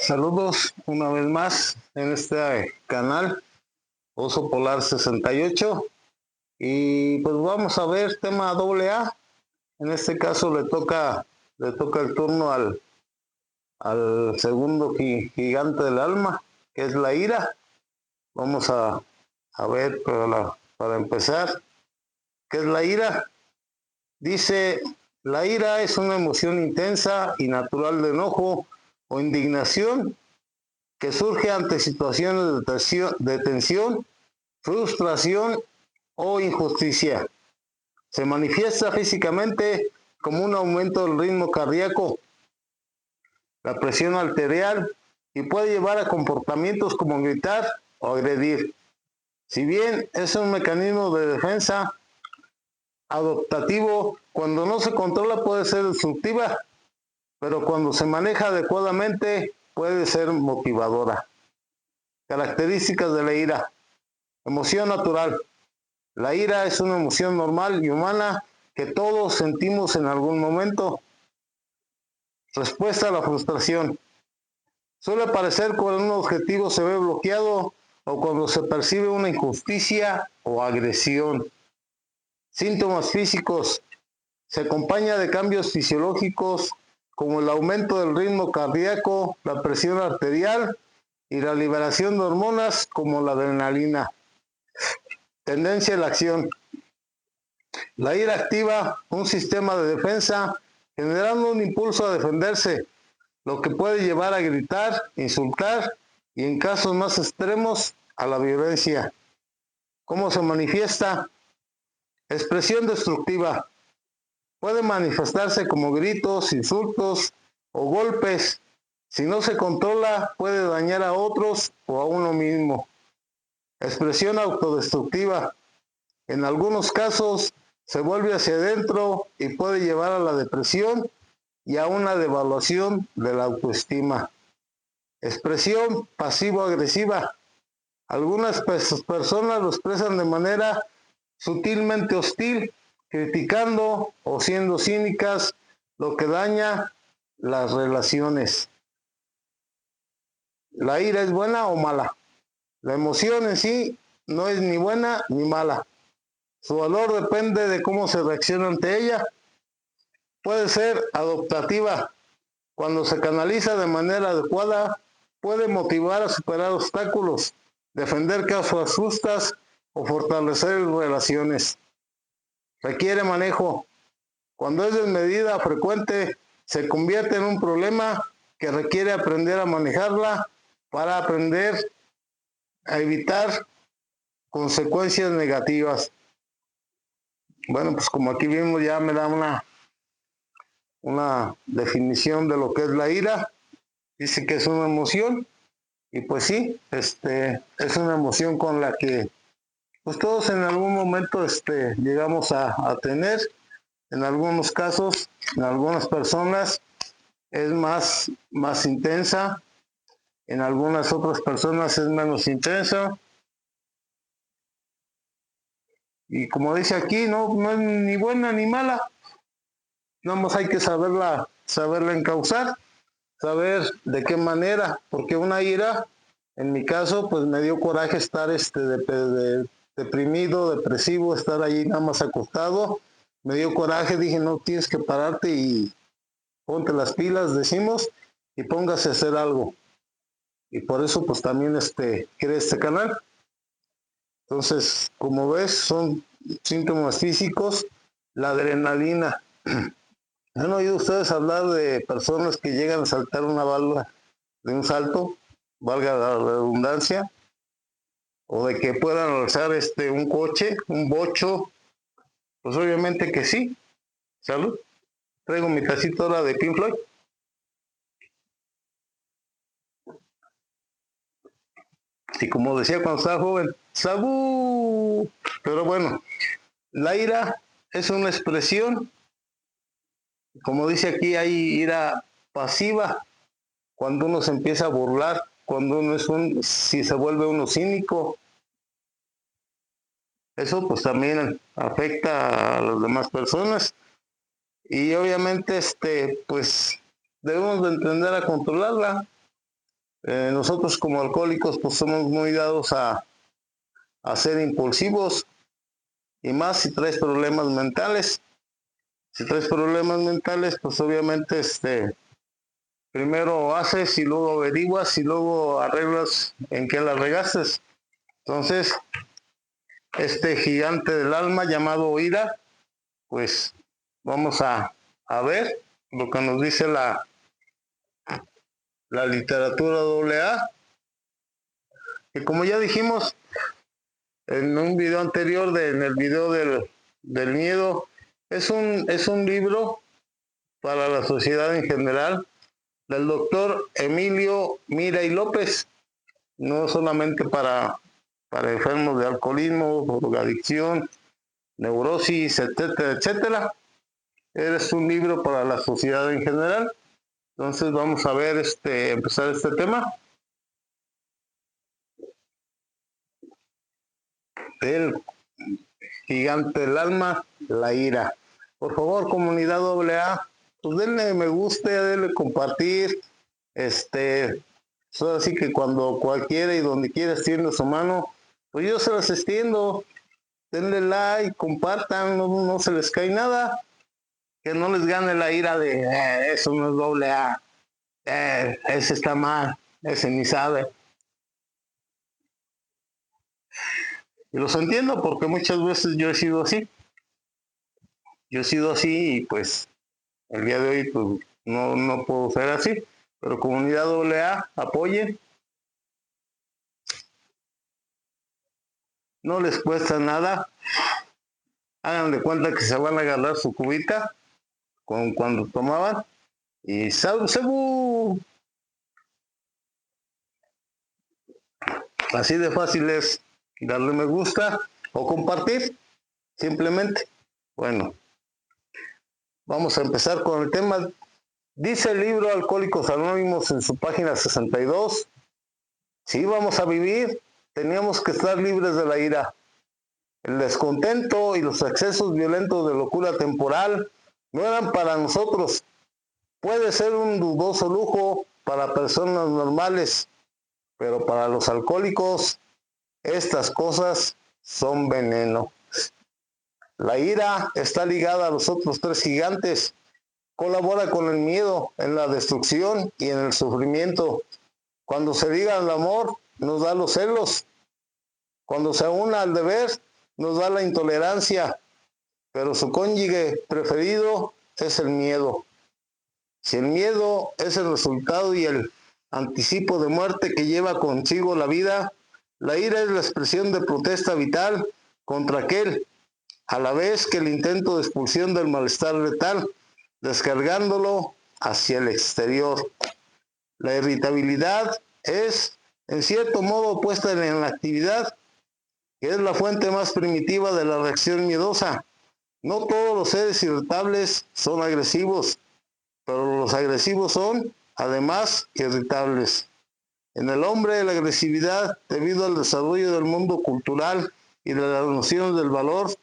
Saludos una vez más en este canal Oso Polar 68 y pues vamos a ver tema AA. En este caso le toca el turno al segundo gigante del alma, que es la ira. Vamos a ver para empezar, ¿qué es la ira? Dice: la ira es una emoción intensa y natural de enojo o indignación que surge ante situaciones de tensión, frustración o injusticia. Se manifiesta físicamente como un aumento del ritmo cardíaco, la presión arterial, y puede llevar a comportamientos como gritar o agredir. Si bien es un mecanismo de defensa adaptativo, cuando no se controla puede ser destructiva, pero cuando se maneja adecuadamente puede ser motivadora. Características de la ira. Emoción natural. La ira es una emoción normal y humana que todos sentimos en algún momento. Respuesta a la frustración. Suele aparecer cuando un objetivo se ve bloqueado o cuando se percibe una injusticia o agresión. Síntomas físicos. Se acompaña de cambios fisiológicos como el aumento del ritmo cardíaco, la presión arterial y la liberación de hormonas como la adrenalina. Tendencia a la acción. La ira activa un sistema de defensa generando un impulso a defenderse, lo que puede llevar a gritar, insultar y en casos más extremos a la violencia. ¿Cómo se manifiesta? Expresión destructiva. Puede manifestarse como gritos, insultos o golpes. Si no se controla, puede dañar a otros o a uno mismo. Expresión autodestructiva. En algunos casos se vuelve hacia adentro y puede llevar a la depresión y a una devaluación de la autoestima. Expresión pasivo-agresiva. Algunas personas lo expresan de manera sutilmente hostil, criticando o siendo cínicas, lo que daña las relaciones. ¿La ira es buena o mala? La emoción en sí no es ni buena ni mala. Su valor depende de cómo se reacciona ante ella. Puede ser adaptativa. Cuando se canaliza de manera adecuada, puede motivar a superar obstáculos, defender causas justas o fortalecer relaciones. Requiere manejo. Cuando es desmedida o frecuente, se convierte en un problema que requiere aprender a manejarla para aprender a evitar consecuencias negativas. Bueno, pues como aquí vimos ya me da una definición de lo que es la ira. Dice que es una emoción y pues sí, es una emoción con la que pues todos en algún momento llegamos a tener. En algunos casos, en algunas personas es más intensa, en algunas otras personas es menos intensa. Y como dice aquí, no es ni buena ni mala, nada más hay que saberla encauzar, saber de qué manera, porque una ira, en mi caso, pues me dio coraje estar deprimido, depresivo, estar ahí nada más acostado. Me dio coraje, dije, no, tienes que pararte y ponte las pilas, decimos, y póngase a hacer algo. Y por eso pues también creé este canal. Entonces, como ves, son síntomas físicos. La adrenalina. ¿Han oído ustedes hablar de personas que llegan a saltar una válvula de un salto, valga la redundancia, o de que puedan alzar un coche, un bocho, Pues obviamente que sí. Salud. Traigo mi tacita ahora de Pink Floyd. Y como decía cuando estaba joven, ¡sabú! Pero bueno, la ira es una expresión, como dice aquí, hay ira pasiva, cuando uno se empieza a burlar, cuando uno si se vuelve uno cínico, eso pues también afecta a las demás personas. Y obviamente, pues debemos de entender a controlarla. Nosotros como alcohólicos pues somos muy dados a ser impulsivos, y más si traes problemas mentales. Si traes problemas mentales, pues obviamente primero haces y luego averiguas y luego arreglas en qué la regaste. Entonces, este gigante del alma llamado ira, pues vamos a ver lo que nos dice la literatura AA, que como ya dijimos en un video anterior, en el video del miedo, es un libro para la sociedad en general, del doctor Emilio Mira y López, no solamente para enfermos de alcoholismo, drogadicción, neurosis, etcétera, etcétera. Es un libro para la sociedad en general. Entonces vamos a ver, empezar este tema del gigante del alma, la ira. Por favor, comunidad AA, pues denle me gusta, denle compartir. Así que cuando cualquiera y donde quiera extienda su mano, pues yo se las extiendo. Denle like, compartan, no se les cae nada. Que no les gane la ira de eso no es AA, ese está mal, ese ni sabe. Y los entiendo porque muchas veces yo he sido así. Yo he sido así y pues el día de hoy pues, no puedo ser así. Pero comunidad AA, apoyen. No les cuesta nada. Hagan de cuenta que se van a agarrar su cubita con cuando tomaban. Y ¡sabu! Así de fácil es darle me gusta o compartir. Simplemente. Bueno, vamos a empezar con el tema. Dice el libro Alcohólicos Anónimos en su página 62, si íbamos a vivir, teníamos que estar libres de la ira. El descontento y los excesos violentos de locura temporal no eran para nosotros. Puede ser un dudoso lujo para personas normales, pero para los alcohólicos estas cosas son veneno. La ira está ligada a los otros tres gigantes. Colabora con el miedo en la destrucción y en el sufrimiento. Cuando se diga el amor, nos da los celos. Cuando se una al deber, nos da la intolerancia. Pero su cónyuge preferido es el miedo. Si el miedo es el resultado y el anticipo de muerte que lleva consigo la vida, la ira es la expresión de protesta vital contra aquel, a la vez que el intento de expulsión del malestar letal, descargándolo hacia el exterior. La irritabilidad es, en cierto modo, puesta en la actividad, que es la fuente más primitiva de la reacción miedosa. No todos los seres irritables son agresivos, pero los agresivos son, además, irritables. En el hombre, la agresividad, debido al desarrollo del mundo cultural y de las nociones del valor,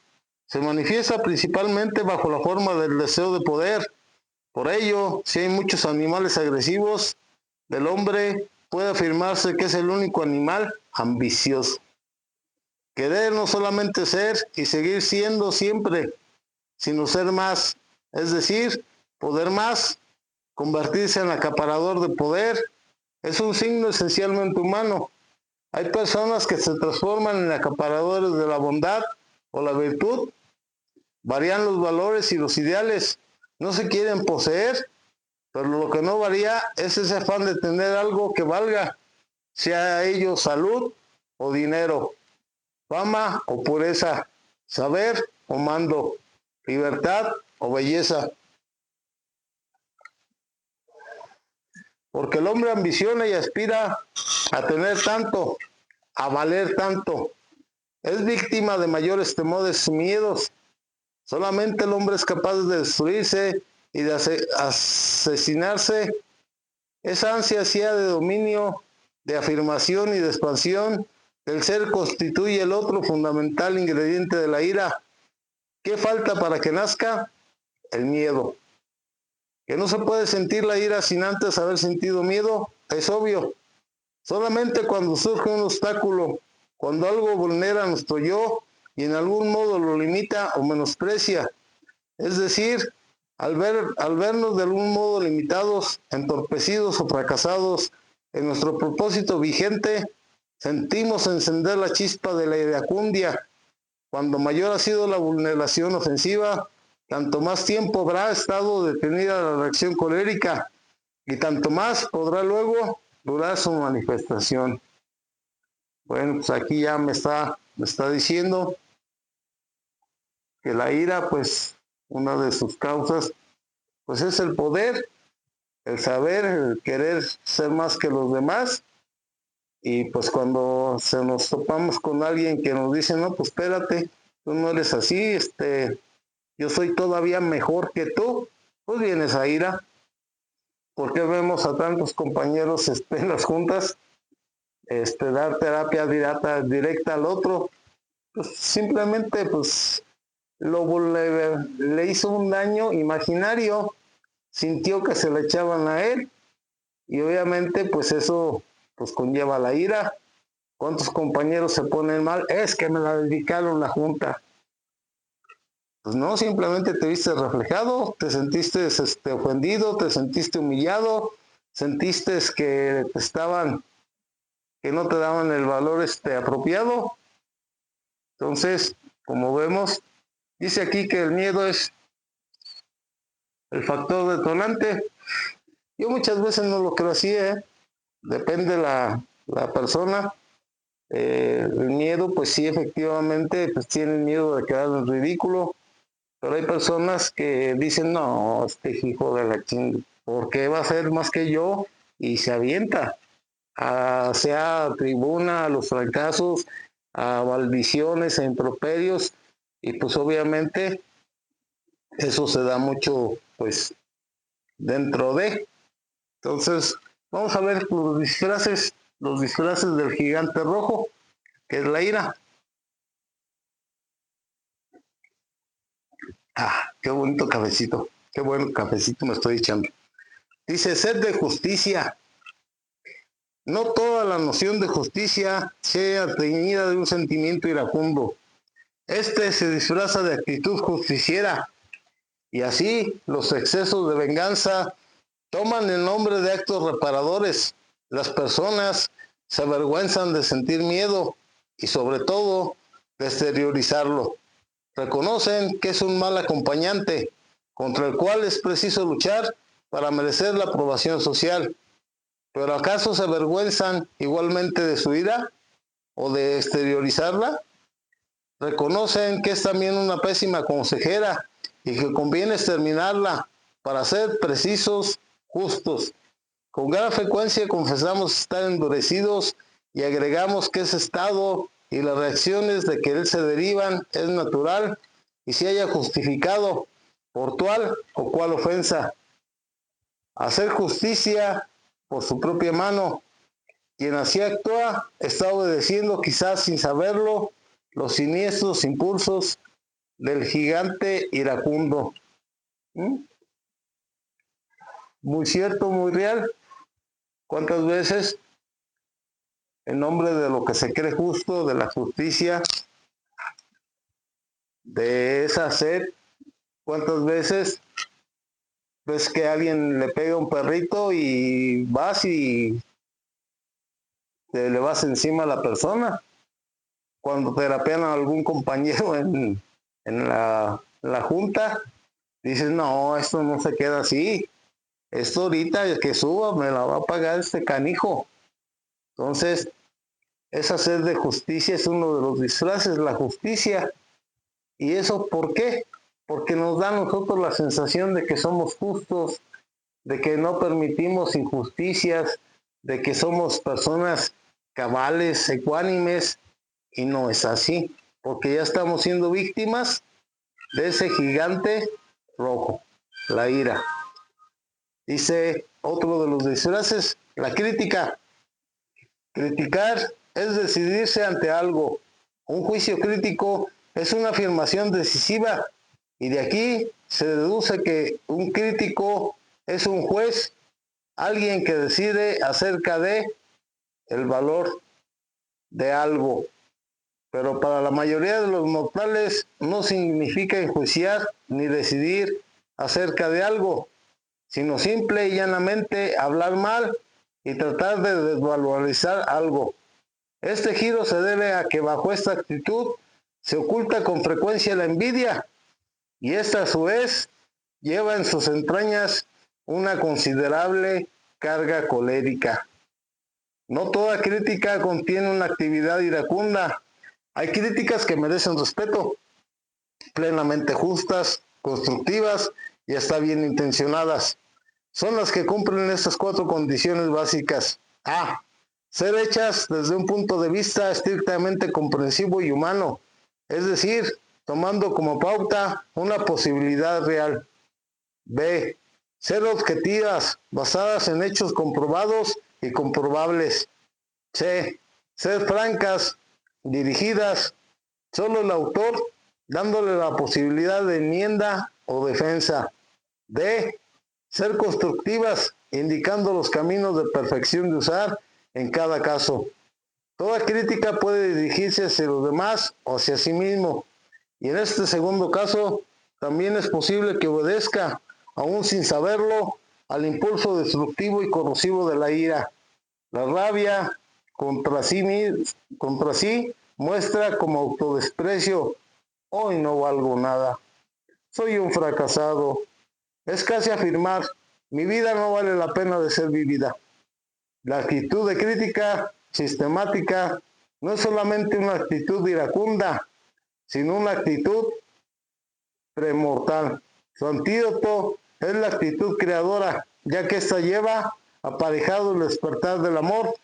se manifiesta principalmente bajo la forma del deseo de poder. Por ello, si hay muchos animales agresivos, del hombre puede afirmarse que es el único animal ambicioso. Querer no solamente ser y seguir siendo siempre, sino ser más, es decir, poder más, convertirse en acaparador de poder, es un signo esencialmente humano. Hay personas que se transforman en acaparadores de la bondad o la virtud, varían los valores y los ideales, no se quieren poseer, pero lo que no varía es ese afán de tener algo que valga, sea ello salud o dinero, fama o pureza, saber o mando. libertad o belleza. Porque el hombre ambiciona y aspira a tener tanto, a valer tanto. Es víctima de mayores temores y miedos. Solamente el hombre es capaz de destruirse y de asesinarse. Esa ansia de dominio, de afirmación y de expansión del ser constituye el otro fundamental ingrediente de la ira. ¿Qué falta para que nazca? El miedo. Que no se puede sentir la ira sin antes haber sentido miedo, es obvio. Solamente cuando surge un obstáculo, cuando algo vulnera nuestro yo y en algún modo lo limita o menosprecia, es decir, al vernos de algún modo limitados, entorpecidos o fracasados en nuestro propósito vigente, sentimos encender la chispa de la iracundia. Cuando mayor ha sido la vulneración ofensiva, tanto más tiempo habrá estado detenida la reacción colérica y tanto más podrá luego durar su manifestación. Bueno, pues aquí ya me está diciendo que la ira, pues una de sus causas, pues es el poder, el saber, el querer ser más que los demás. Y pues cuando se nos topamos con alguien que nos dice, no, pues espérate, tú no eres así, yo soy todavía mejor que tú, pues viene esa ira. ¿Por qué vemos a tantos compañeros en las juntas dar terapia directa al otro? Pues simplemente pues le hizo un daño imaginario, sintió que se le echaban a él y obviamente pues eso pues conlleva la ira. ¿Cuántos compañeros se ponen mal? Es que me la dedicaron la junta. Pues no, simplemente te viste reflejado, te sentiste ofendido, te sentiste humillado, sentiste que que no te daban el valor apropiado. Entonces, como vemos, dice aquí que el miedo es el factor detonante. Yo muchas veces no lo creo así, depende la persona. El miedo, pues sí, efectivamente, pues tienen miedo de quedar en ridículo. Pero hay personas que dicen, no, este hijo de la chingada, ¿por qué va a ser más que yo? Y se avienta, sea tribuna, a los fracasos, a maldiciones, a improperios, y pues obviamente eso se da mucho, pues, dentro de. Entonces, vamos a ver los disfraces del gigante rojo, que es la ira. Ah, qué bonito cafecito, qué buen cafecito me estoy echando. Dice, sed de justicia. No toda la noción de justicia sea teñida de un sentimiento iracundo. Se disfraza de actitud justiciera y así los excesos de venganza toman el nombre de actos reparadores. Las personas se avergüenzan de sentir miedo y sobre todo de exteriorizarlo. Reconocen que es un mal acompañante contra el cual es preciso luchar para merecer la aprobación social. ¿Pero acaso se avergüenzan igualmente de su ira o de exteriorizarla? Reconocen que es también una pésima consejera y que conviene exterminarla para ser precisos, justos. Con gran frecuencia confesamos estar endurecidos y agregamos que ese estado y las reacciones de que él se derivan es natural y se haya justificado por tal o cual ofensa. Hacer justicia por su propia mano. Quien así actúa está obedeciendo, quizás sin saberlo, los siniestros impulsos del gigante iracundo. Muy cierto, muy real. ¿Cuántas veces, en nombre de lo que se cree justo, de la justicia, de esa sed, cuántas veces ves que alguien le pega a un perrito y vas y te le vas encima a la persona? Cuando terapean a algún compañero en la junta, dices, no, esto no se queda así. Esto ahorita el que suba me la va a pagar este canijo. Entonces, esa sed de justicia es uno de los disfraces, la justicia. ¿Y eso por qué? porque nos da a nosotros la sensación de que somos justos, de que no permitimos injusticias, de que somos personas cabales, ecuánimes, y no es así, porque ya estamos siendo víctimas de ese gigante rojo, la ira. Dice otro de los disfraces, la crítica. Criticar es decidirse ante algo. Un juicio crítico es una afirmación decisiva y de aquí se deduce que un crítico es un juez, alguien que decide acerca de el valor de algo. Pero para la mayoría de los mortales no significa enjuiciar ni decidir acerca de algo, sino simple y llanamente hablar mal y tratar de desvalorizar algo. Este giro se debe a que bajo esta actitud se oculta con frecuencia la envidia y esta a su vez lleva en sus entrañas una considerable carga colérica. No toda crítica contiene una actividad iracunda. Hay críticas que merecen respeto, plenamente justas, constructivas y hasta bien intencionadas. Son las que cumplen estas 4 condiciones básicas. A. Ser hechas desde un punto de vista estrictamente comprensivo y humano, es decir, tomando como pauta una posibilidad real. B. Ser objetivas, basadas en hechos comprobados y comprobables. C. Ser francas, dirigidas solo el autor, dándole la posibilidad de enmienda o defensa. D. Ser constructivas, indicando los caminos de perfección de usar en cada caso. Toda crítica puede dirigirse hacia los demás o hacia sí mismo. Y en este segundo caso, también es posible que obedezca, aún sin saberlo, al impulso destructivo y corrosivo de la ira. La rabia contra sí muestra como autodesprecio: hoy no valgo nada, soy un fracasado. Es casi afirmar, mi vida no vale la pena de ser vivida. La actitud de crítica sistemática no es solamente una actitud iracunda, sino una actitud premortal. Su antídoto es la actitud creadora, ya que ésta lleva aparejado el despertar del amor,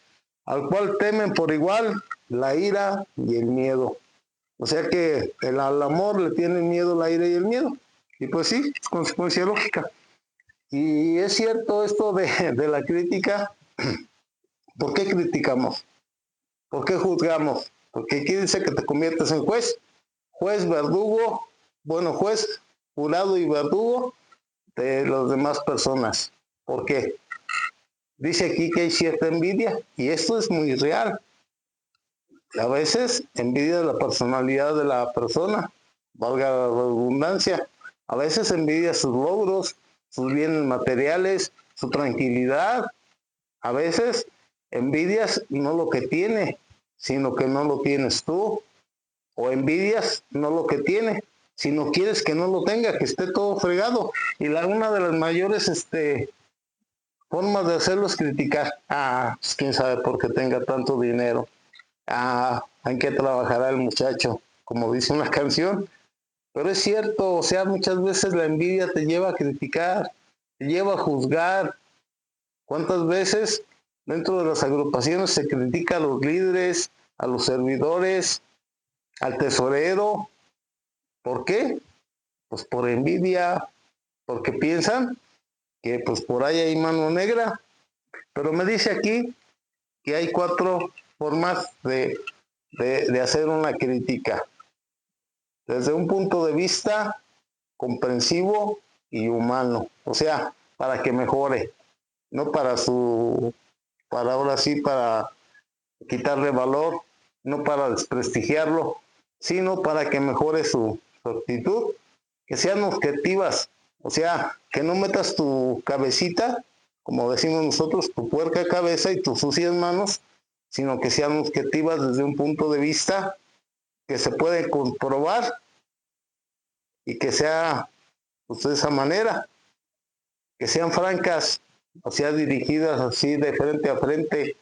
al cual temen por igual la ira y el miedo. O sea que al amor le tienen miedo la ira y el miedo. Y pues sí, es consecuencia lógica. Y es cierto esto de la crítica. ¿Por qué criticamos? ¿Por qué juzgamos? Porque aquí dice que te conviertes en juez. Juez, verdugo, bueno, juez, jurado y verdugo de las demás personas. ¿Por qué? Dice aquí que hay cierta envidia y esto es muy real. A veces envidia la personalidad de la persona, valga la redundancia. A veces envidia sus logros, sus bienes materiales, su tranquilidad. A veces envidias no lo que tiene, sino que no lo tienes tú. O envidias no lo que tiene, sino quieres que no lo tenga, que esté todo fregado. Y una de las mayores formas de hacerlo es criticar. Pues quién sabe por qué tenga tanto dinero. ¿En qué trabajará el muchacho? Como dice una canción. Pero es cierto, o sea, muchas veces la envidia te lleva a criticar, te lleva a juzgar. ¿Cuántas veces dentro de las agrupaciones se critica a los líderes, a los servidores, al tesorero? ¿Por qué? Pues por envidia, porque piensan que pues por ahí hay mano negra. Pero me dice aquí que hay 4 formas de hacer una crítica. Desde un punto de vista comprensivo y humano. O sea, para que mejore. No para ahora sí, para quitarle valor, no para desprestigiarlo, sino para que mejore su actitud, que sean objetivas, o sea, que no metas tu cabecita, como decimos nosotros, tu puerca cabeza y tus sucias manos, sino que sean objetivas desde un punto de vista que se puede comprobar y que sea pues, de esa manera, que sean francas, o sea, dirigidas así de frente a frente,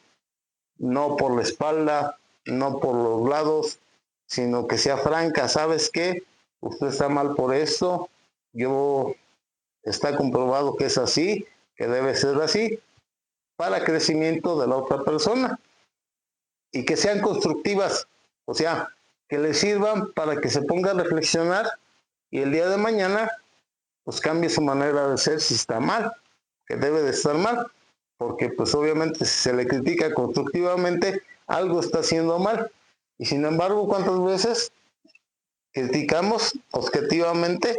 no por la espalda, no por los lados, sino que sea franca. ¿Sabes qué? Usted está mal por esto, Yo está comprobado que es así, que debe ser así, para crecimiento de la otra persona y que sean constructivas, o sea, que le sirvan para que se ponga a reflexionar y el día de mañana pues cambie su manera de ser si está mal, que debe de estar mal, porque pues obviamente si se le critica constructivamente, algo está haciendo mal. Y sin embargo, ¿cuántas veces criticamos objetivamente?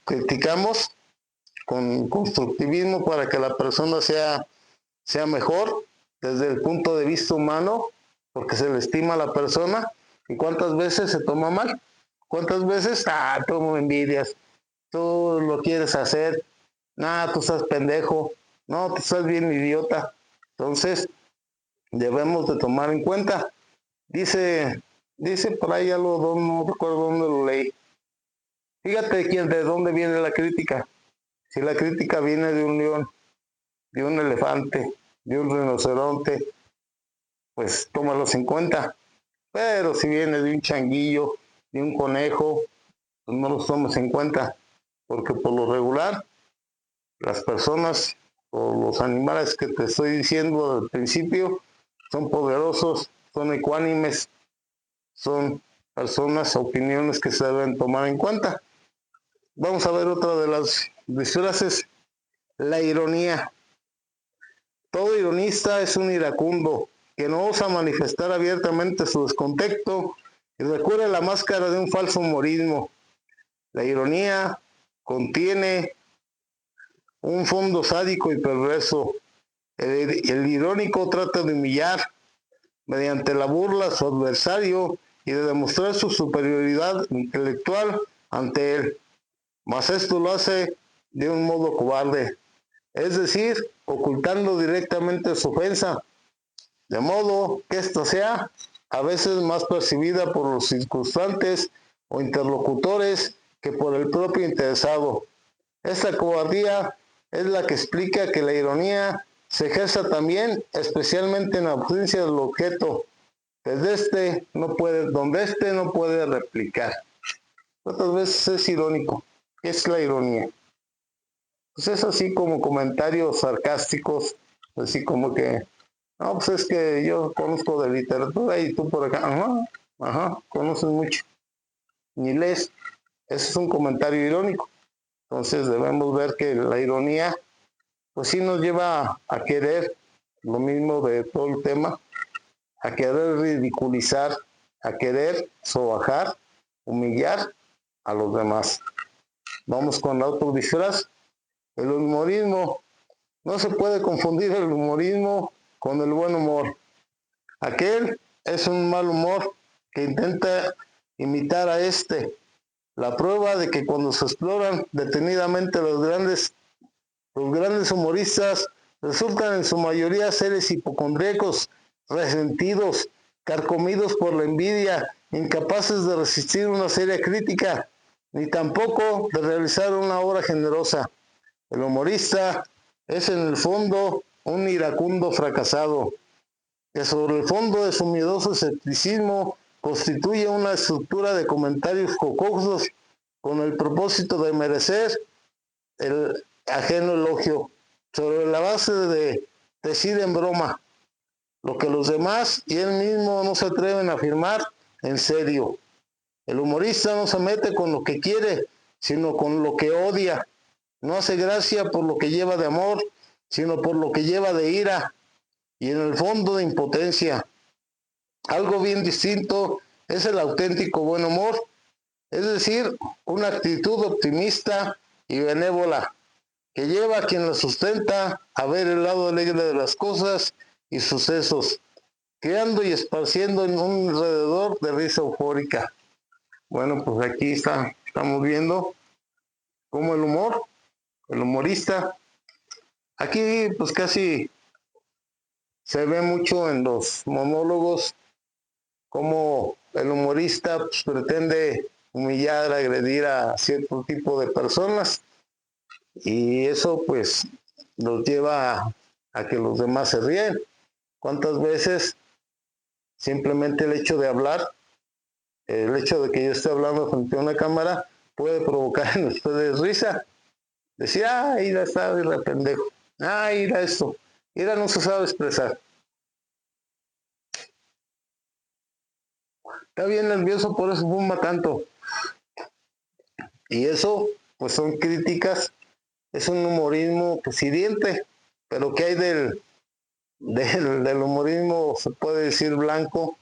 Criticamos con constructivismo para que la persona sea mejor desde el punto de vista humano, porque se le estima a la persona. ¿Y cuántas veces se toma mal? ¿Cuántas veces? Tú me envidias, tú lo quieres hacer, tú estás pendejo, no, tú estás bien idiota. Entonces, debemos de tomar en cuenta. Dice por ahí algo, no recuerdo dónde lo leí. Fíjate de dónde viene la crítica. Si la crítica viene de un león, de un elefante, de un rinoceronte, pues tómalos en cuenta. Pero si viene de un changuillo, de un conejo, pues no los tomes en cuenta, porque por lo regular, las personas o los animales que te estoy diciendo al principio son poderosos, son ecuánimes, son personas, opiniones que se deben tomar en cuenta. Vamos a ver otra de las disfraces, la ironía. Todo ironista es un iracundo que no osa manifestar abiertamente su descontento y recurre a la máscara de un falso humorismo. La ironía contiene un fondo sádico y perverso. El irónico trata de humillar mediante la burla a su adversario y de demostrar su superioridad intelectual ante él. Mas esto lo hace de un modo cobarde, es decir, ocultando directamente su ofensa, de modo que ésta sea a veces más percibida por los circunstantes o interlocutores que por el propio interesado. Esta cobardía es la que explica que la ironía se ejerza también, especialmente en ausencia del objeto, donde éste no puede replicar. Otras veces es irónico. ¿Qué es la ironía? Pues es así como comentarios sarcásticos, así como que, no, pues es que yo conozco de literatura y tú por acá, conoces mucho, ni lees. Ese es un comentario irónico. Entonces debemos ver que la ironía, pues sí nos lleva a querer, lo mismo de todo el tema, a querer ridiculizar, a querer sobajar, humillar a los demás. Vamos con la otro disfraz, el humorismo. No se puede confundir el humorismo con el buen humor. Aquel es un mal humor que intenta imitar a este. La prueba de que cuando se exploran detenidamente los grandes humoristas resultan en su mayoría seres hipocondríacos, resentidos, carcomidos por la envidia, incapaces de resistir una seria crítica, ni tampoco de realizar una obra generosa. El humorista es en el fondo un iracundo fracasado, que sobre el fondo de su miedoso escepticismo constituye una estructura de comentarios jocosos con el propósito de merecer el ajeno elogio, sobre la base de decir en broma lo que los demás y él mismo no se atreven a afirmar en serio. El humorista no se mete con lo que quiere, sino con lo que odia. No hace gracia por lo que lleva de amor, sino por lo que lleva de ira y en el fondo de impotencia. Algo bien distinto es el auténtico buen humor, es decir, una actitud optimista y benévola que lleva a quien la sustenta a ver el lado alegre de las cosas y sucesos, creando y esparciendo en un alrededor de risa eufórica. Bueno, pues aquí estamos viendo cómo el humorista, aquí pues casi se ve mucho en los monólogos cómo el humorista pues, pretende humillar, agredir a cierto tipo de personas y eso pues los lleva a que los demás se ríen. ¿Cuántas veces simplemente el hecho de hablar, el hecho de que yo esté hablando frente a una cámara, puede provocar en ustedes risa. Decir, ira está re pendejo. Ira esto. Ira no se sabe expresar. Está bien nervioso, por eso fuma tanto. Y eso, pues son críticas, es un humorismo pues hiriente. Pero ¿qué hay del humorismo, se puede decir, blanco?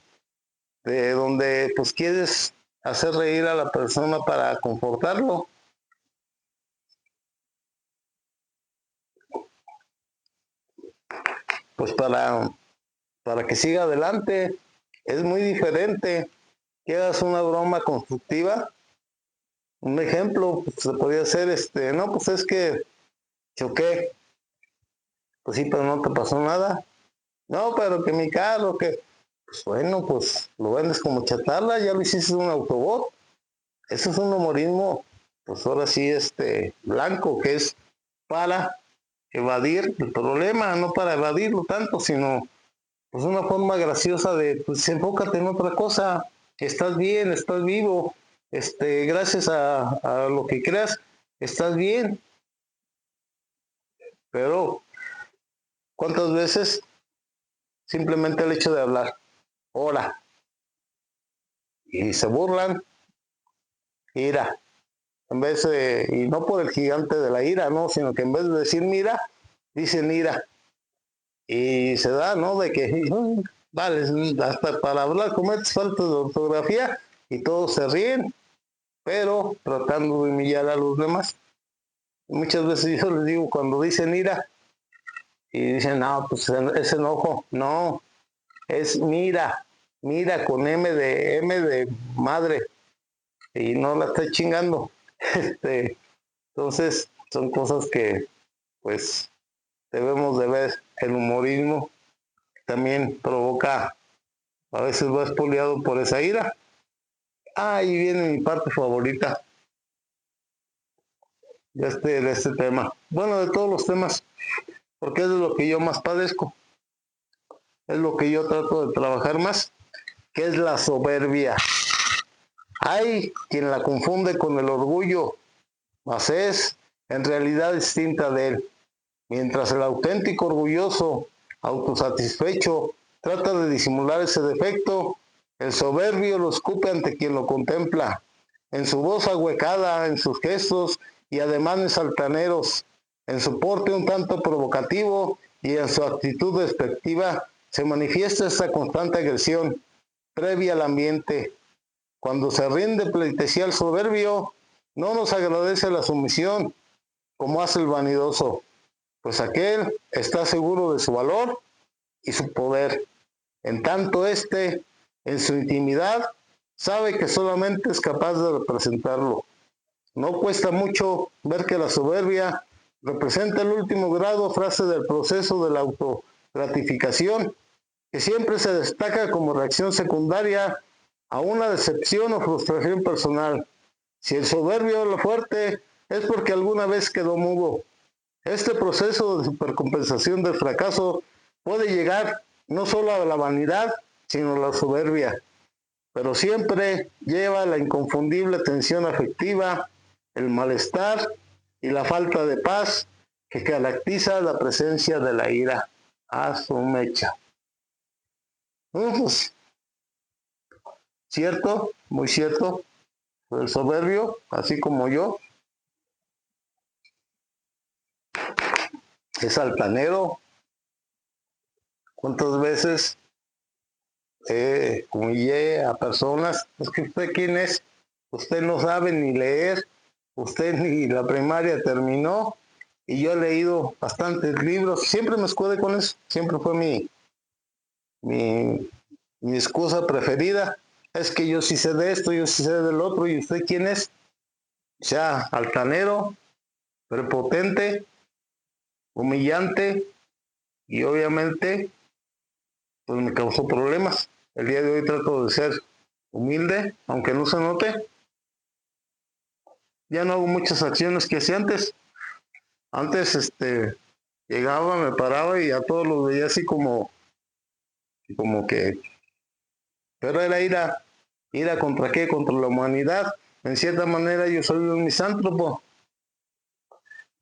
De donde pues quieres hacer reír a la persona para confortarlo. Pues para que siga adelante. Es muy diferente que hagas una broma constructiva. Un ejemplo, pues, se podría hacer, no, pues es que choqué. Pues sí, pero no te pasó nada. No, pero que mi carro, que, pues bueno, pues lo vendes como chatarra, ya lo hiciste un autobot. Eso es un humorismo, pues ahora sí, blanco, que es para evadir el problema, no para evadirlo tanto, sino pues una forma graciosa de, pues enfócate en otra cosa, estás bien, estás vivo, gracias a lo que creas, estás bien, pero ¿cuántas veces simplemente el hecho de hablar, hola, y se burlan, ira, en vez de, y no por el gigante de la ira, no, sino que en vez de decir mira, dicen ira, y se da, ¿no? De que, vale, hasta para hablar cometes falta de ortografía y todos se ríen, pero tratando de humillar a los demás. Muchas veces yo les digo cuando dicen ira y dicen, no, pues es enojo. No, es mira, mira con M de madre y no la estoy chingando. Entonces son cosas que pues debemos de ver. El humorismo también provoca, a veces va espoleado por esa ira. Ahí viene mi parte favorita de este tema. Bueno, de todos los temas, porque es de lo que yo más padezco. Es lo que yo trato de trabajar más, que es la soberbia. Hay quien la confunde con el orgullo, mas es en realidad distinta de él. Mientras el auténtico orgulloso, autosatisfecho, trata de disimular ese defecto, el soberbio lo escupe ante quien lo contempla, en su voz ahuecada, en sus gestos y ademanes altaneros, en su porte un tanto provocativo y en su actitud despectiva, se manifiesta esta constante agresión previa al ambiente. Cuando se rinde pleitesía al soberbio, no nos agradece la sumisión, como hace el vanidoso, pues aquel está seguro de su valor y su poder. En tanto en su intimidad, sabe que solamente es capaz de representarlo. No cuesta mucho ver que la soberbia representa el último grado, frase del proceso de la autogratificación, que siempre se destaca como reacción secundaria a una decepción o frustración personal. Si el soberbio habla fuerte, es porque alguna vez quedó mudo. Este proceso de supercompensación del fracaso puede llegar no solo a la vanidad, sino a la soberbia, pero siempre lleva la inconfundible tensión afectiva, el malestar y la falta de paz que caracteriza la presencia de la ira. A su mecha. Pues, cierto, muy cierto, el soberbio, así como yo, es altanero. ¿Cuántas veces humillé a personas? Es que usted quién es, usted no sabe ni leer, usted ni la primaria terminó, y yo he leído bastantes libros, siempre me escudé con eso, siempre fue mi, mi excusa preferida. Es que yo sí sé de esto, yo sí sé del otro, y usted quién es, o sea, altanero, prepotente, humillante, y obviamente pues me causó problemas. El día de hoy trato de ser humilde, aunque no se note. Ya no hago muchas acciones que hacía antes. Antes, llegaba, me paraba y a todos los veía así como que, pero era ira contra qué, contra la humanidad. en cierta manera yo soy un misántropo.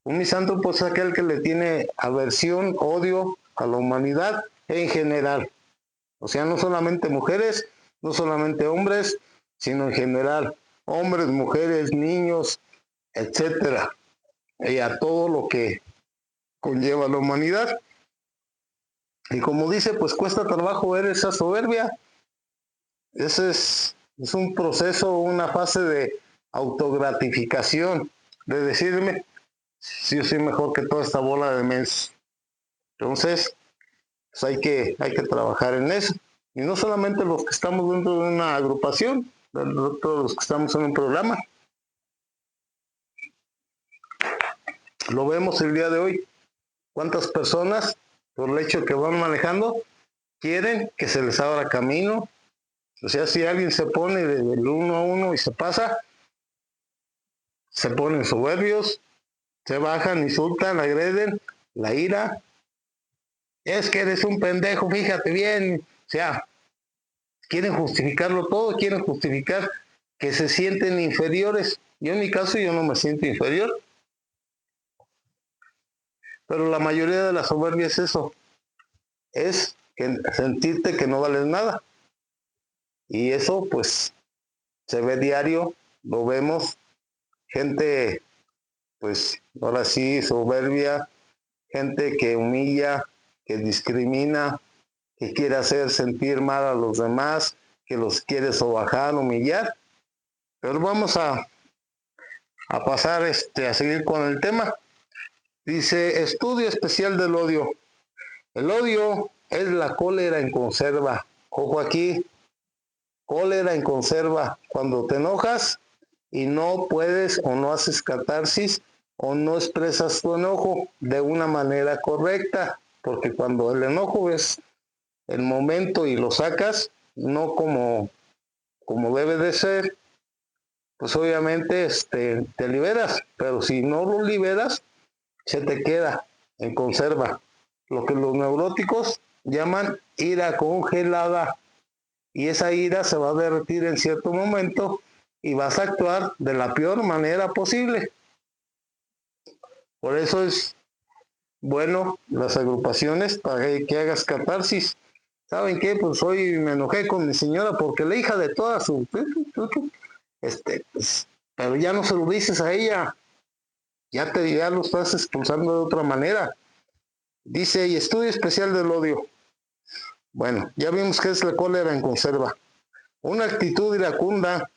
Un misántropo es aquel que le tiene aversión, odio a la humanidad en general. O sea, no solamente mujeres, no solamente hombres, sino en general. Hombres, mujeres, niños, etcétera. Y a todo lo que conlleva la humanidad. Y como dice, pues cuesta trabajo ver esa soberbia. Ese es un proceso, una fase de autogratificación, de decirme, si yo soy mejor que toda esta bola de mensos. Entonces, pues hay que trabajar en eso. Y no solamente los que estamos dentro de una agrupación, todos los que estamos en un programa. Lo vemos el día de hoy. ¿Cuántas personas, por el hecho que van manejando, quieren que se les abra camino? O sea, si alguien se pone del uno a uno y se pasa, se ponen soberbios, se bajan, insultan, agreden, la ira. Es que eres un pendejo, fíjate bien. O sea, quieren justificarlo todo, quieren justificar que se sienten inferiores. Yo en mi caso, yo no me siento inferior. Pero la mayoría de la soberbia es eso. Es sentirte que no vales nada. Y eso, pues, se ve diario, lo vemos. Gente, pues, ahora sí, soberbia, gente que humilla, que discrimina, que quiere hacer sentir mal a los demás, que los quiere sobajar, humillar. Pero vamos a pasar a seguir con el tema. Dice, estudio especial del odio. El odio es la cólera en conserva. Ojo aquí, cólera en conserva. Cuando te enojas y no puedes o no haces catarsis o no expresas tu enojo de una manera correcta. Porque cuando el enojo es el momento y lo sacas, no como debe de ser, pues obviamente te liberas. Pero si no lo liberas, se te queda en conserva. Lo que los neuróticos llaman ira congelada. Y esa ira se va a derretir en cierto momento y vas a actuar de la peor manera posible. Por eso es bueno las agrupaciones para que hagas catarsis. ¿Saben qué? Pues hoy me enojé con mi señora porque la hija de toda su... pues, pero ya no se lo dices a ella. Ya lo estás expulsando de otra manera. Dice, y estudio especial del odio. Bueno, ya vimos que es la cólera en conserva. Una actitud iracunda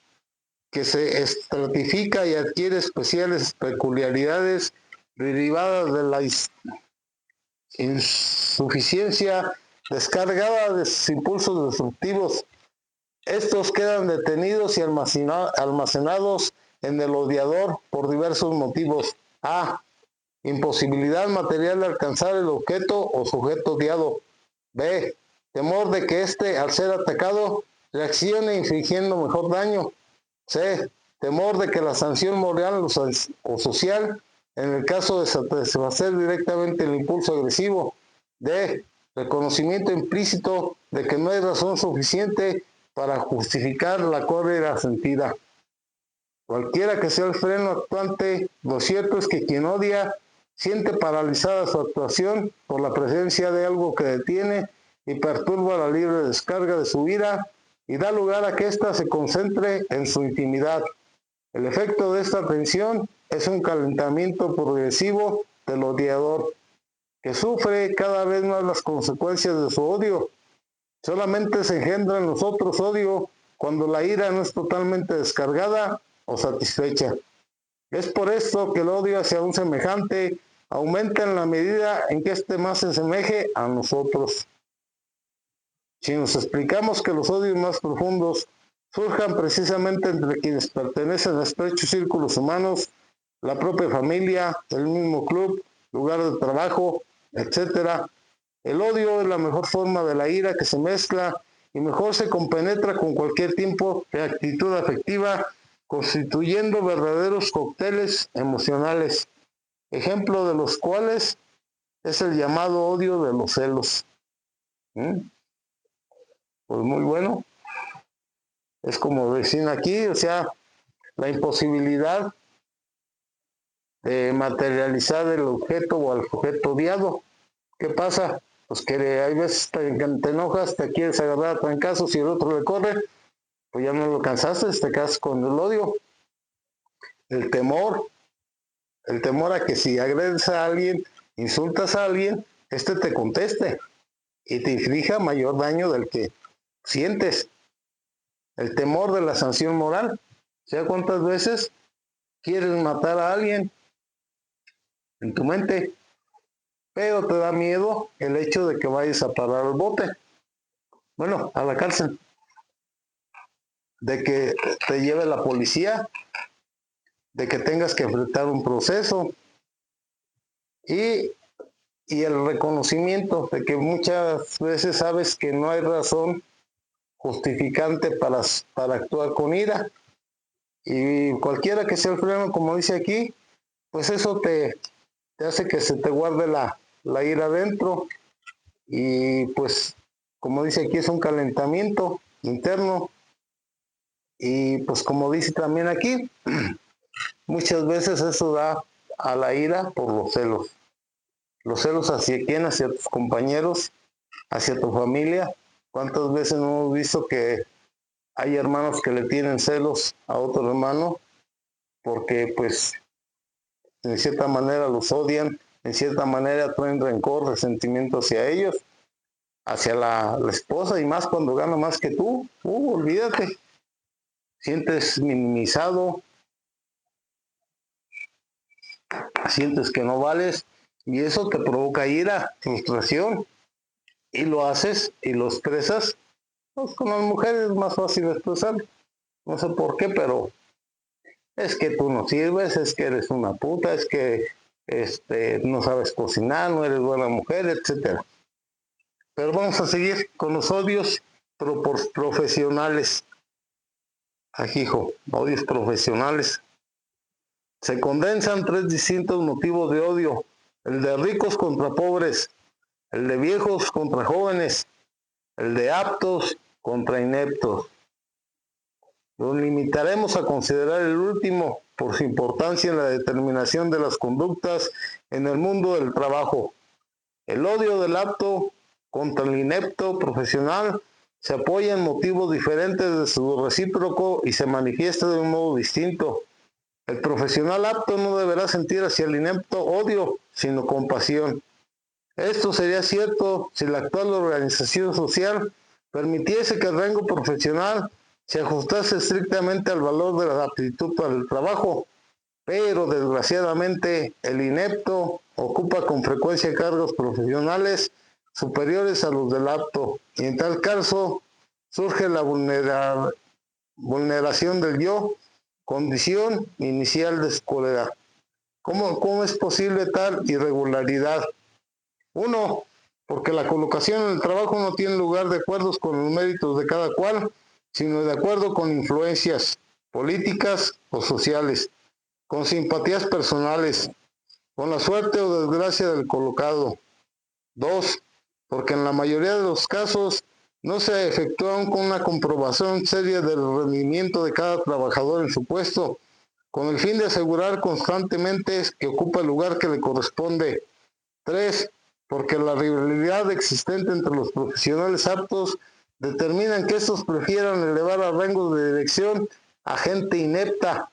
que se estratifica y adquiere especiales peculiaridades derivadas de la insuficiencia descargada de sus impulsos destructivos. Estos quedan detenidos y almacenados en el odiador por diversos motivos. A. Imposibilidad material de alcanzar el objeto o sujeto odiado. B. Temor de que éste, al ser atacado, reaccione infligiendo mejor daño. C. Temor de que la sanción moral o social, en el caso de satisfacer directamente el impulso agresivo. D. Reconocimiento implícito de que no hay razón suficiente para justificar la cólera sentida. Cualquiera que sea el freno actuante, lo cierto es que quien odia siente paralizada su actuación por la presencia de algo que detiene y perturba la libre descarga de su ira y da lugar a que ésta se concentre en su intimidad. El efecto de esta tensión es un calentamiento progresivo del odiador, que sufre cada vez más las consecuencias de su odio. Solamente se engendra en nosotros odio cuando la ira no es totalmente descargada o satisfecha. Es por esto que el odio hacia un semejante aumenta en la medida en que éste más se asemeje a nosotros. Si nos explicamos que los odios más profundos surjan precisamente entre quienes pertenecen a estrechos círculos humanos, la propia familia, el mismo club, lugar de trabajo, etc., el odio es la mejor forma de la ira que se mezcla y mejor se compenetra con cualquier tipo de actitud afectiva, constituyendo verdaderos cócteles emocionales, ejemplo de los cuales es el llamado odio de los celos. Pues muy bueno. Es como decir aquí, o sea, la imposibilidad de materializar el objeto o al sujeto odiado. ¿Qué pasa? Pues que hay veces te enojas, te quieres agarrar a trancazos y el otro le corre, pues ya no lo alcanzaste, te quedas con el odio. El temor a que si agredes a alguien, insultas a alguien, te conteste y te inflija mayor daño del que sientes. El temor de la sanción moral. ¿Sabes cuántas veces quieres matar a alguien en tu mente? Pero te da miedo el hecho de que vayas a parar al bote. Bueno, a la cárcel. De que te lleve la policía, de que tengas que enfrentar un proceso y el reconocimiento de que muchas veces sabes que no hay razón justificante para actuar con ira, y cualquiera que sea el freno, como dice aquí, pues eso te hace que se te guarde la ira adentro, y pues como dice aquí es un calentamiento interno, y pues como dice también aquí, muchas veces eso da a la ira por los celos. Los celos hacia quién, hacia tus compañeros, hacia tu familia. ¿Cuántas veces no hemos visto que hay hermanos que le tienen celos a otro hermano porque pues en cierta manera los odian, en cierta manera traen rencor, resentimiento hacia ellos, hacia la esposa, y más cuando gana más que tú? Olvídate, sientes minimizado, sientes que no vales, y eso te provoca ira, frustración, y lo haces y lo expresas. Pues con las mujeres es más fácil expresar, no sé por qué, pero es que tú no sirves, es que eres una puta, es que no sabes cocinar, no eres buena mujer, etcétera. Pero vamos a seguir con los odios profesionales. Ajijo, odios profesionales. Se condensan 3 distintos motivos de odio: el de ricos contra pobres, el de viejos contra jóvenes, el de aptos contra ineptos. Nos limitaremos a considerar el último por su importancia en la determinación de las conductas en el mundo del trabajo. El odio del apto contra el inepto profesional se apoya en motivos diferentes de su recíproco y se manifiesta de un modo distinto. El profesional apto no deberá sentir hacia el inepto odio, sino compasión. Esto sería cierto si la actual organización social permitiese que el rango profesional se ajustase estrictamente al valor de la aptitud para el trabajo, pero desgraciadamente el inepto ocupa con frecuencia cargos profesionales superiores a los del apto, y en tal caso surge la vulneración del yo, condición inicial de escuela. ¿Cómo es posible tal irregularidad? 1. Porque la colocación en el trabajo no tiene lugar de acuerdo con los méritos de cada cual, sino de acuerdo con influencias políticas o sociales, con simpatías personales, con la suerte o desgracia del colocado. 2. Porque en la mayoría de los casos no se efectúa con una comprobación seria del rendimiento de cada trabajador en su puesto, con el fin de asegurar constantemente que ocupa el lugar que le corresponde. 3. Porque la rivalidad existente entre los profesionales aptos determina que estos prefieran elevar a rangos de dirección a gente inepta,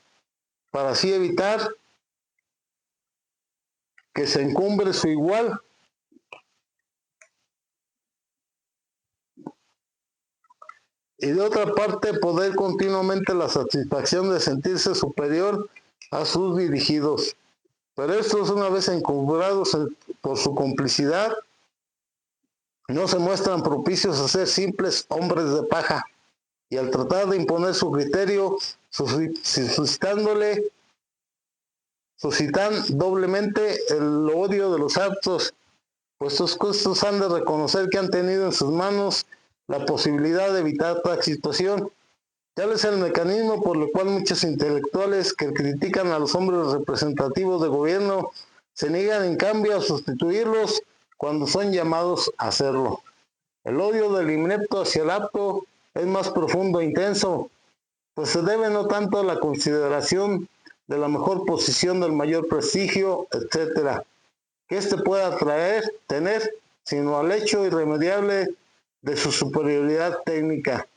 para así evitar que se encumbre su igual. Y de otra parte, poder continuamente la satisfacción de sentirse superior a sus dirigidos. Pero estos, una vez encumbrados por su complicidad, no se muestran propicios a ser simples hombres de paja, y al tratar de imponer su criterio, suscitan doblemente el odio de los aptos, pues estos han de reconocer que han tenido en sus manos la posibilidad de evitar tal situación. Tal es el mecanismo por el cual muchos intelectuales que critican a los hombres representativos de gobierno se niegan en cambio a sustituirlos cuando son llamados a hacerlo. El odio del inepto hacia el apto es más profundo e intenso, pues se debe no tanto a la consideración de la mejor posición, del mayor prestigio, etcétera, que éste pueda tener, sino al hecho irremediable de su superioridad técnica.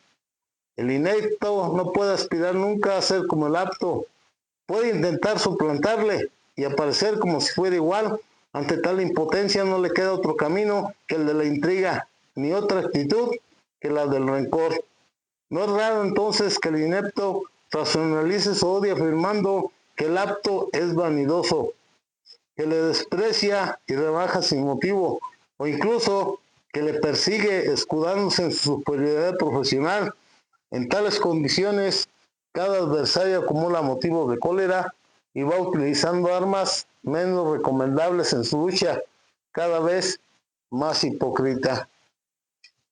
El inepto no puede aspirar nunca a ser como el apto, puede intentar suplantarle y aparecer como si fuera igual. Ante tal impotencia no le queda otro camino que el de la intriga, ni otra actitud que la del rencor. No es raro entonces que el inepto racionalice su odio afirmando que el apto es vanidoso, que le desprecia y rebaja sin motivo, o incluso que le persigue escudándose en su superioridad profesional. En tales condiciones, cada adversario acumula motivos de cólera y va utilizando armas menos recomendables en su lucha, cada vez más hipócrita.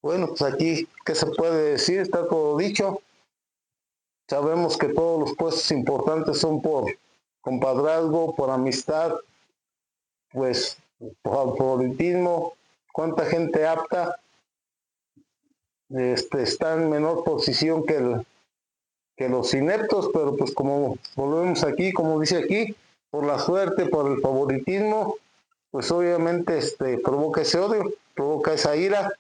Bueno, pues aquí, ¿qué se puede decir? Está todo dicho. Sabemos que todos los puestos importantes son por compadrazgo, por amistad, pues por favoritismo. ¿Cuánta gente apta está en menor posición que los ineptos? Pero pues como volvemos aquí, como dice aquí, por la suerte, por el favoritismo, pues obviamente provoca ese odio, provoca esa ira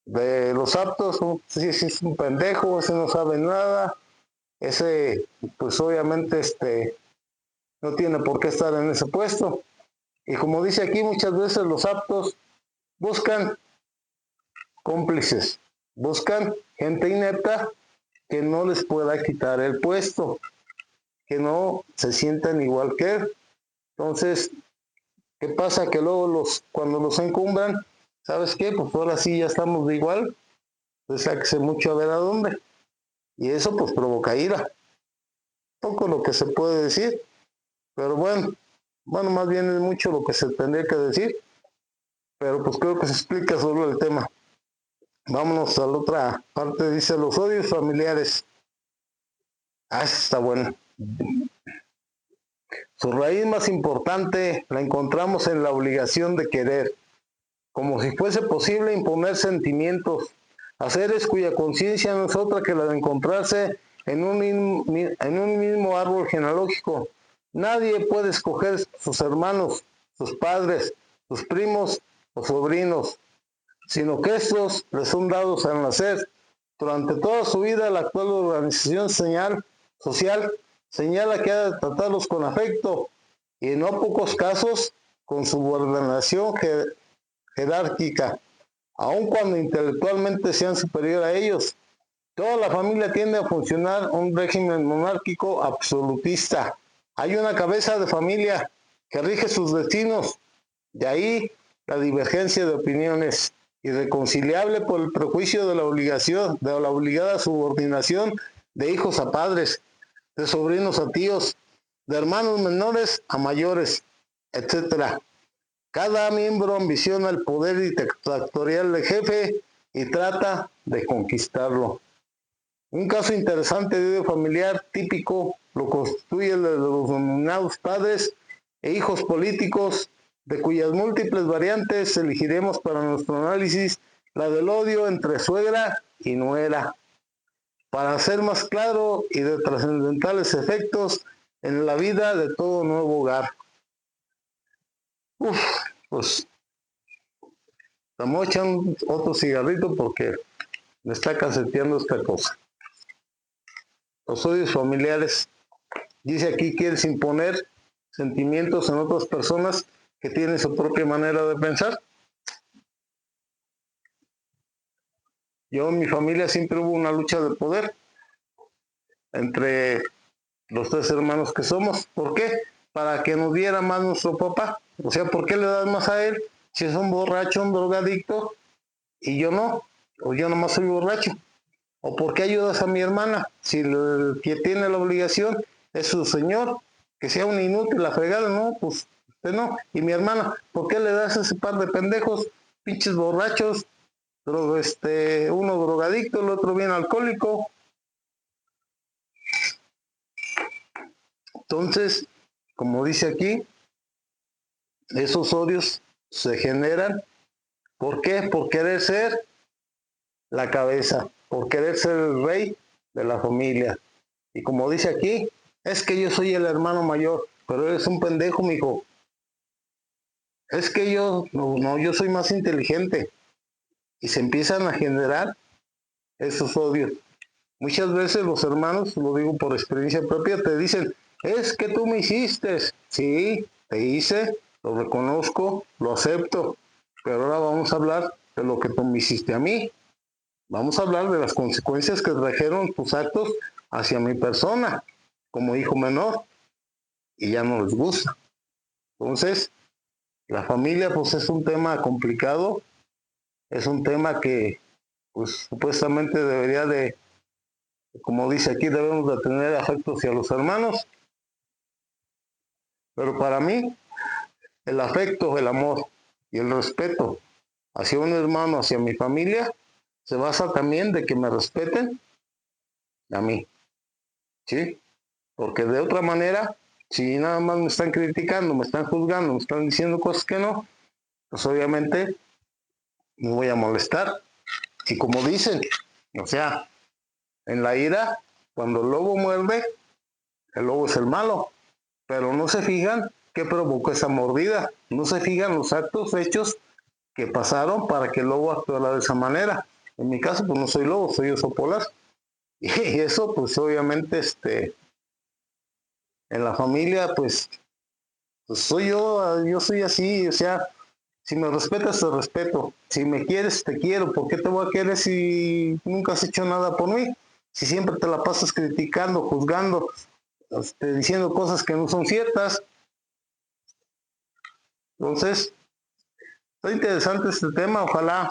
de los aptos. Si es un pendejo, ese no sabe nada, ese pues obviamente no tiene por qué estar en ese puesto. Y como dice aquí, muchas veces los aptos buscan cómplices, buscan gente inepta que no les pueda quitar el puesto, que no se sientan igual que él. Entonces, ¿qué pasa? Que luego cuando los encumbran, ¿sabes qué? Pues ahora sí ya estamos de igual, pues sáquese mucho a ver a dónde. Y eso pues provoca ira. Poco lo que se puede decir, pero bueno, más bien es mucho lo que se tendría que decir, pero pues creo que se explica sobre el tema. Vámonos a la otra parte, dice los odios familiares. Está bueno. Su raíz más importante la encontramos en la obligación de querer, como si fuese posible imponer sentimientos a seres cuya conciencia no es otra que la de encontrarse en un mismo árbol genealógico. Nadie puede escoger sus hermanos, sus padres, sus primos o sobrinos, sino que estos les son dados al nacer. Durante toda su vida, la actual organización social señala que ha de tratarlos con afecto y en no pocos casos con subordinación jerárquica, aun cuando intelectualmente sean superior a ellos. Toda la familia tiende a funcionar un régimen monárquico absolutista. Hay una cabeza de familia que rige sus destinos, de ahí la divergencia de opiniones, irreconciliable por el prejuicio de la obligación, de la obligada subordinación de hijos a padres, de sobrinos a tíos, de hermanos menores a mayores, etcétera. Cada miembro ambiciona el poder dictatorial del jefe y trata de conquistarlo. Un caso interesante de odio familiar típico lo constituye el de los denominados padres e hijos políticos, de cuyas múltiples variantes elegiremos para nuestro análisis la del odio entre suegra y nuera, para ser más claro y de trascendentales efectos en la vida de todo nuevo hogar. Pues estamos echando otro cigarrito porque me está caseteando esta cosa. Los odios familiares. Dice aquí, quieres imponer sentimientos en otras personas que tienen su propia manera de pensar. Yo en mi familia siempre hubo una lucha de poder entre los tres hermanos que somos. ¿Por qué? Para que nos diera más nuestro papá. O sea, ¿por qué le das más a él si es un borracho, un drogadicto y yo no? O yo nomás soy borracho. ¿O por qué ayudas a mi hermana si el que tiene la obligación es su señor? Que sea un inútil, la fregada, no, pues usted no. Y mi hermana, ¿por qué le das a ese par de pendejos, pinches borrachos? Uno drogadicto, el otro bien alcohólico. Entonces, como dice aquí, esos odios se generan. ¿Por qué? Por querer ser la cabeza, por querer ser el rey de la familia. Y como dice aquí, es que yo soy el hermano mayor, pero eres un pendejo, mijo. Es que yo soy más inteligente. Y se empiezan a generar esos odios. Muchas veces los hermanos, lo digo por experiencia propia, te dicen, es que tú me hiciste. Sí, te hice, lo reconozco, lo acepto, pero ahora vamos a hablar de lo que tú me hiciste a mí. Vamos a hablar de las consecuencias que trajeron tus actos hacia mi persona como hijo menor y ya no les gusta. Entonces, la familia pues es un tema complicado, es un tema que pues supuestamente debería de, como dice aquí, debemos de tener afecto hacia los hermanos, pero para mí el afecto, el amor y el respeto hacia un hermano, hacia mi familia, se basa también de que me respeten a mí, ¿sí? Porque de otra manera, si nada más me están criticando, me están juzgando, me están diciendo cosas que no, pues obviamente me voy a molestar. Y como dicen, o sea, en la ira, cuando el lobo muerde, el lobo es el malo, pero no se fijan qué provocó esa mordida, no se fijan los actos hechos que pasaron para que el lobo actuara de esa manera. En mi caso, pues no soy lobo, soy oso polar. Y eso, pues obviamente, en la familia, pues soy yo soy así, o sea, si me respetas, te respeto. Si me quieres, te quiero. ¿Por qué te voy a querer si nunca has hecho nada por mí? Si siempre te la pasas criticando, juzgando, diciendo cosas que no son ciertas. Entonces, está interesante este tema. Ojalá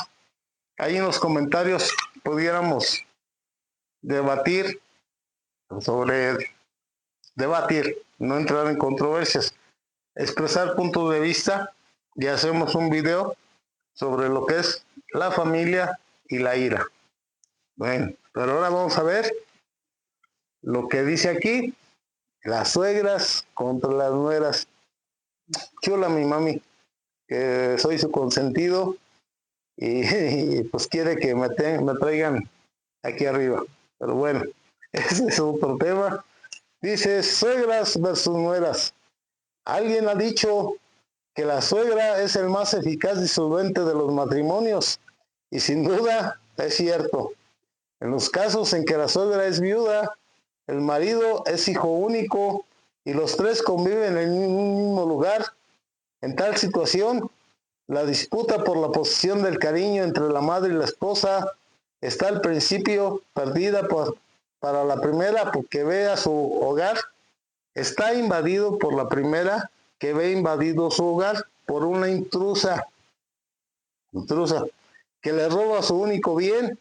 ahí en los comentarios pudiéramos debatir sobre, debatir, no entrar en controversias, expresar puntos de vista y hacemos un video sobre lo que es la familia y la ira. Bueno, pero ahora vamos a ver lo que dice aquí, las suegras contra las nueras. Chula mi mami, que soy su consentido y pues quiere que me traigan aquí arriba. Pero bueno, ese es otro tema. Dice suegras versus nueras. Alguien ha dicho que la suegra es el más eficaz disolvente de los matrimonios y sin duda es cierto. En los casos en que la suegra es viuda, el marido es hijo único y los tres conviven en un mismo lugar, en tal situación, la disputa por la posesión del cariño entre la madre y la esposa está al principio perdida para la primera porque ve a su hogar, está invadido por la primera que ve invadido su hogar por una intrusa que le roba su único bien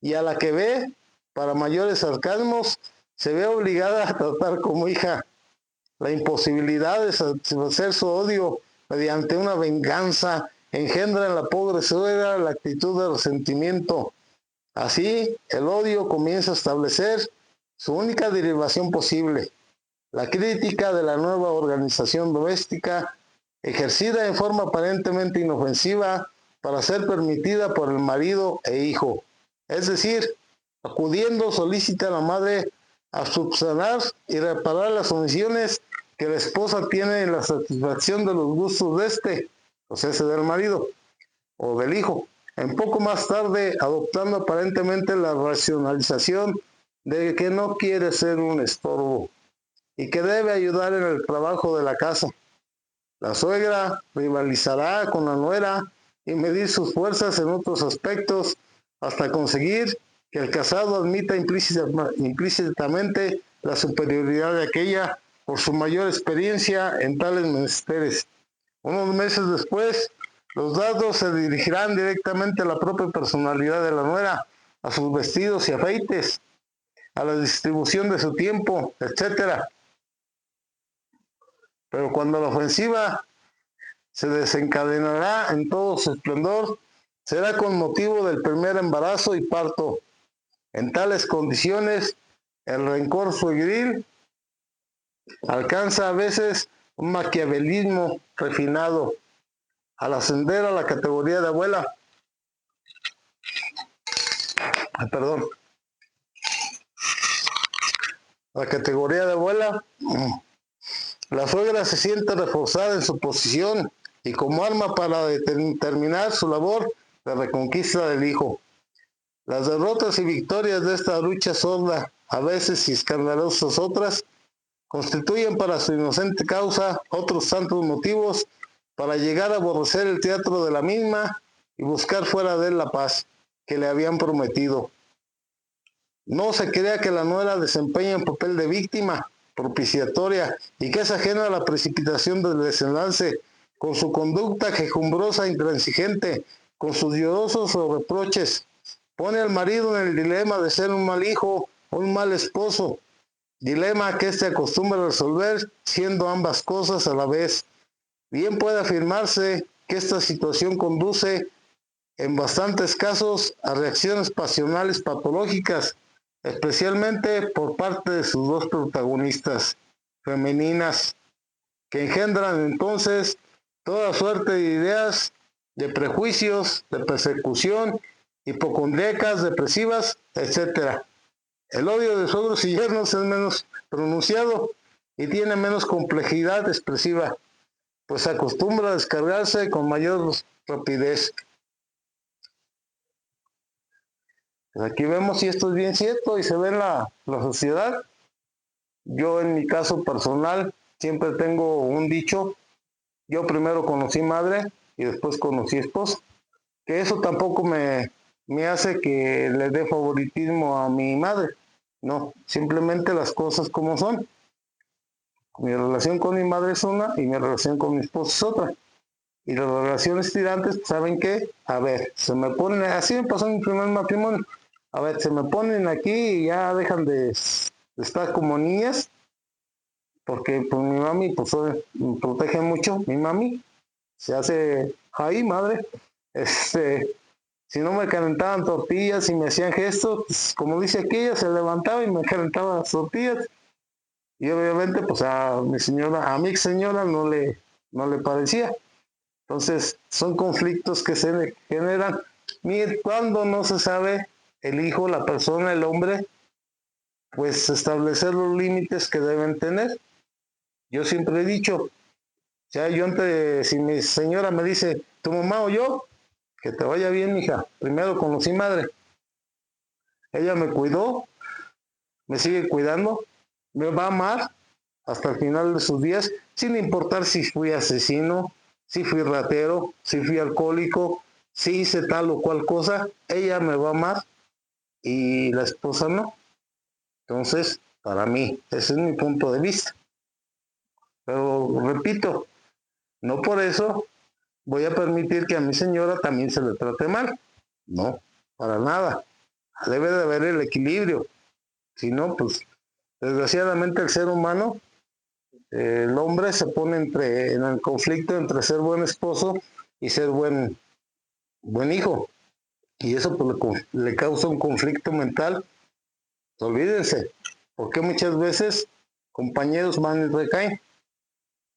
y a la que ve, para mayores sarcasmos, se ve obligada a tratar como hija. La imposibilidad de satisfacer su odio mediante una venganza engendra en la pobre suegra la actitud de resentimiento. Así, el odio comienza a establecer su única derivación posible, la crítica de la nueva organización doméstica, ejercida en forma aparentemente inofensiva para ser permitida por el marido e hijo. Es decir, acudiendo solicita a la madre a subsanar y reparar las omisiones que la esposa tiene en la satisfacción de los gustos de o sea, ese del marido o del hijo. En poco más tarde, adoptando aparentemente la racionalización de que no quiere ser un estorbo y que debe ayudar en el trabajo de la casa. La suegra rivalizará con la nuera y medir sus fuerzas en otros aspectos hasta conseguir que el casado admita implícitamente la superioridad de aquella por su mayor experiencia en tales menesteres. Unos meses después, los dados se dirigirán directamente a la propia personalidad de la nuera, a sus vestidos y afeites, a la distribución de su tiempo, etcétera. Pero cuando la ofensiva se desencadenará en todo su esplendor, será con motivo del primer embarazo y parto. En tales condiciones, el rencor suegril alcanza a veces un maquiavelismo refinado. Al ascender a la categoría de abuela, perdón, la categoría de abuela, la suegra se siente reforzada en su posición y como arma para terminar su labor de reconquista del hijo. Las derrotas y victorias de esta lucha sorda, a veces y escandalosas otras, constituyen para su inocente causa otros tantos motivos para llegar a aborrecer el teatro de la misma y buscar fuera de él la paz que le habían prometido. No se crea que la nuera desempeña un papel de víctima propiciatoria y que es ajena a la precipitación del desenlace, con su conducta quejumbrosa e intransigente, con sus llorosos reproches, pone al marido en el dilema de ser un mal hijo o un mal esposo, dilema que éste acostumbra a resolver siendo ambas cosas a la vez. Bien puede afirmarse que esta situación conduce en bastantes casos a reacciones pasionales patológicas, especialmente por parte de sus dos protagonistas femeninas, que engendran entonces toda suerte de ideas, de prejuicios, de persecución, hipocondríacas, depresivas, etc. El odio de suegros y yernos es menos pronunciado y tiene menos complejidad expresiva, pues se acostumbra a descargarse con mayor rapidez. Pues aquí vemos si esto es bien cierto y se ve en la sociedad. Yo en mi caso personal siempre tengo un dicho: yo primero conocí madre y después conocí esposa. Que eso tampoco me hace que le dé favoritismo a mi madre. No, simplemente las cosas como son. Mi relación con mi madre es una y mi relación con mi esposa es otra. Y las relaciones tirantes, ¿saben qué? A ver, se me ponen, así me pasó en mi primer matrimonio. A ver, se me ponen aquí y ya dejan de estar como niñas, porque pues mi mami pues me protege mucho, mi mami se hace ahí, madre. Si no me calentaban tortillas y me hacían gestos, pues, como dice aquí, ella se levantaba y me calentaba las tortillas. Y obviamente pues a mi señora, a mi ex señora no le parecía. Entonces, son conflictos que se generan. Mire, cuando no se sabe el hijo, la persona, el hombre, pues establecer los límites que deben tener. Yo siempre he dicho, ya yo antes, si mi señora me dice, tu mamá o yo, que te vaya bien, mija. Primero conocí madre. Ella me cuidó, me sigue cuidando, me va a amar hasta el final de sus días, sin importar si fui asesino, si fui ratero, si fui alcohólico, si hice tal o cual cosa, ella me va a amar y la esposa no. Entonces, para mí, ese es mi punto de vista. Pero repito, no por eso voy a permitir que a mi señora también se le trate mal. No, para nada. Debe de haber el equilibrio. Si no, pues desgraciadamente el ser humano, el hombre se pone en el conflicto entre ser buen esposo y ser buen hijo. Y eso pues, le causa un conflicto mental. Olvídense, porque muchas veces compañeros van y recaen.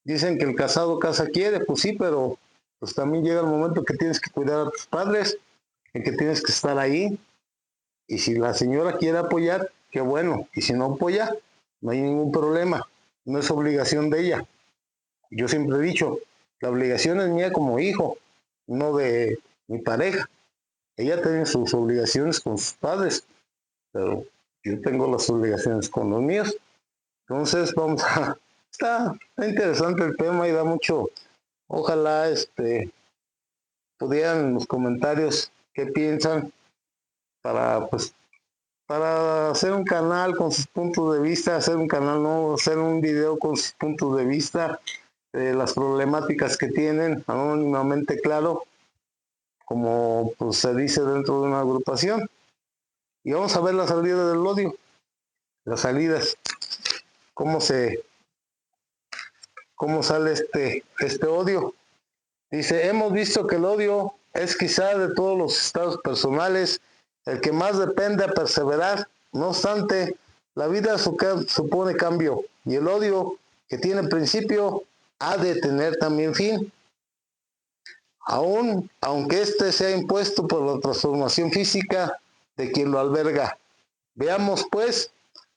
Dicen que el casado casa quiere, pues sí, pero pues también llega el momento que tienes que cuidar a tus padres, en que tienes que estar ahí. Y si la señora quiere apoyar, qué bueno. Y si no apoya, no hay ningún problema. No es obligación de ella. Yo siempre he dicho, la obligación es mía como hijo, no de mi pareja. Ella tiene sus obligaciones con sus padres, pero yo tengo las obligaciones con los míos. Entonces vamos a... Está interesante el tema y da mucho... Ojalá pudieran en los comentarios qué piensan para pues para hacer un canal con sus puntos de vista, hacer un canal nuevo, hacer un video con sus puntos de vista, las problemáticas que tienen, anónimamente claro, como pues, se dice dentro de una agrupación. Y vamos a ver la salida del odio, las salidas, cómo sale este odio. Dice, hemos visto que el odio es quizá de todos los estados personales el que más depende a perseverar. No obstante, la vida supone cambio y el odio que tiene principio ha de tener también fin, aunque éste sea impuesto por la transformación física de quien lo alberga. Veamos, pues,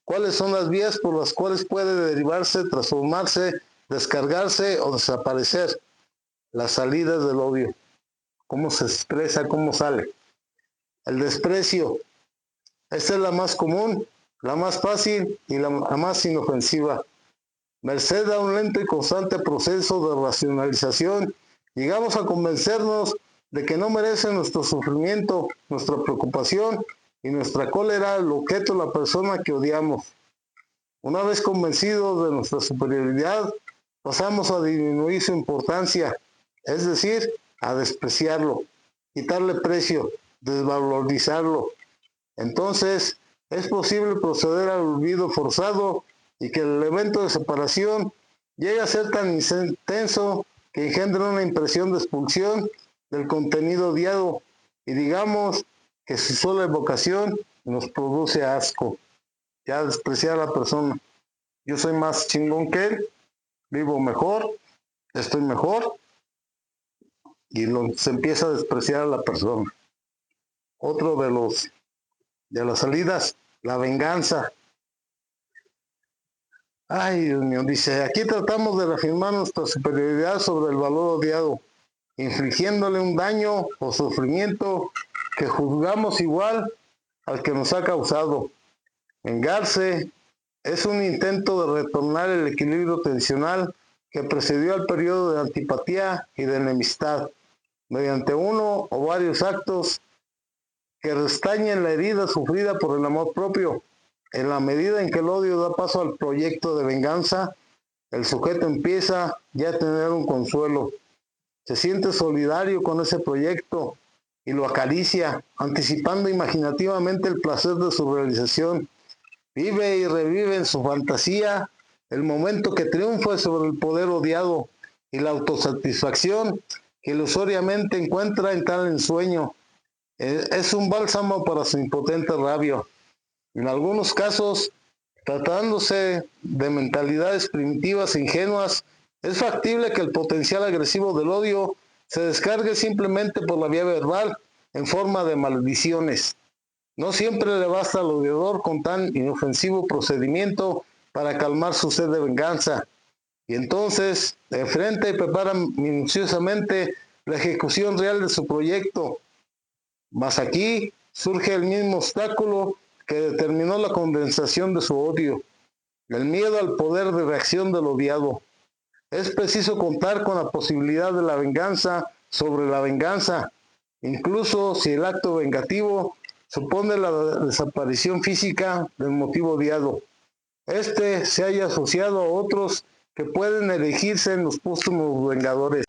¿Cuáles son las vías por las cuales puede derivarse, transformarse, descargarse o desaparecer? Las salidas del odio. ¿Cómo se expresa? ¿Cómo sale? El desprecio. Esta es la más común, la más fácil y la más inofensiva. Merced a un lento y constante proceso de racionalización, llegamos a convencernos de que no merece nuestro sufrimiento, nuestra preocupación y nuestra cólera el objeto de la persona que odiamos. Una vez convencidos de nuestra superioridad, pasamos a disminuir su importancia, es decir, a despreciarlo, quitarle precio, desvalorizarlo. Entonces, es posible proceder al olvido forzado y que el evento de separación llegue a ser tan intenso que engendra una impresión de expulsión del contenido odiado y digamos que su sola evocación nos produce asco. Ya despreciar a la persona. Yo soy más chingón que él, vivo mejor, estoy mejor y se empieza a despreciar a la persona. Otro de las salidas, la venganza. Ay, Dios mío, dice, aquí tratamos de reafirmar nuestra superioridad sobre el valor odiado, infligiéndole un daño o sufrimiento que juzgamos igual al que nos ha causado. Vengarse es un intento de retornar el equilibrio tensional que precedió al periodo de antipatía y de enemistad, mediante uno o varios actos que restañen la herida sufrida por el amor propio. En la medida en que el odio da paso al proyecto de venganza, el sujeto empieza ya a tener un consuelo. Se siente solidario con ese proyecto y lo acaricia, anticipando imaginativamente el placer de su realización. Vive y revive en su fantasía el momento que triunfa sobre el poder odiado y la autosatisfacción que ilusoriamente encuentra en tal ensueño. Es un bálsamo para su impotente rabia. En algunos casos, tratándose de mentalidades primitivas e ingenuas, es factible que el potencial agresivo del odio se descargue simplemente por la vía verbal en forma de maldiciones. No siempre le basta al odiador con tan inofensivo procedimiento para calmar su sed de venganza, y entonces enfrenta y prepara minuciosamente la ejecución real de su proyecto. Mas aquí surge el mismo obstáculo que determinó la condensación de su odio, el miedo al poder de reacción del odiado. Es preciso contar con la posibilidad de la venganza sobre la venganza, incluso si el acto vengativo supone la desaparición física del motivo odiado. Este se haya asociado a otros que pueden elegirse en los póstumos vengadores.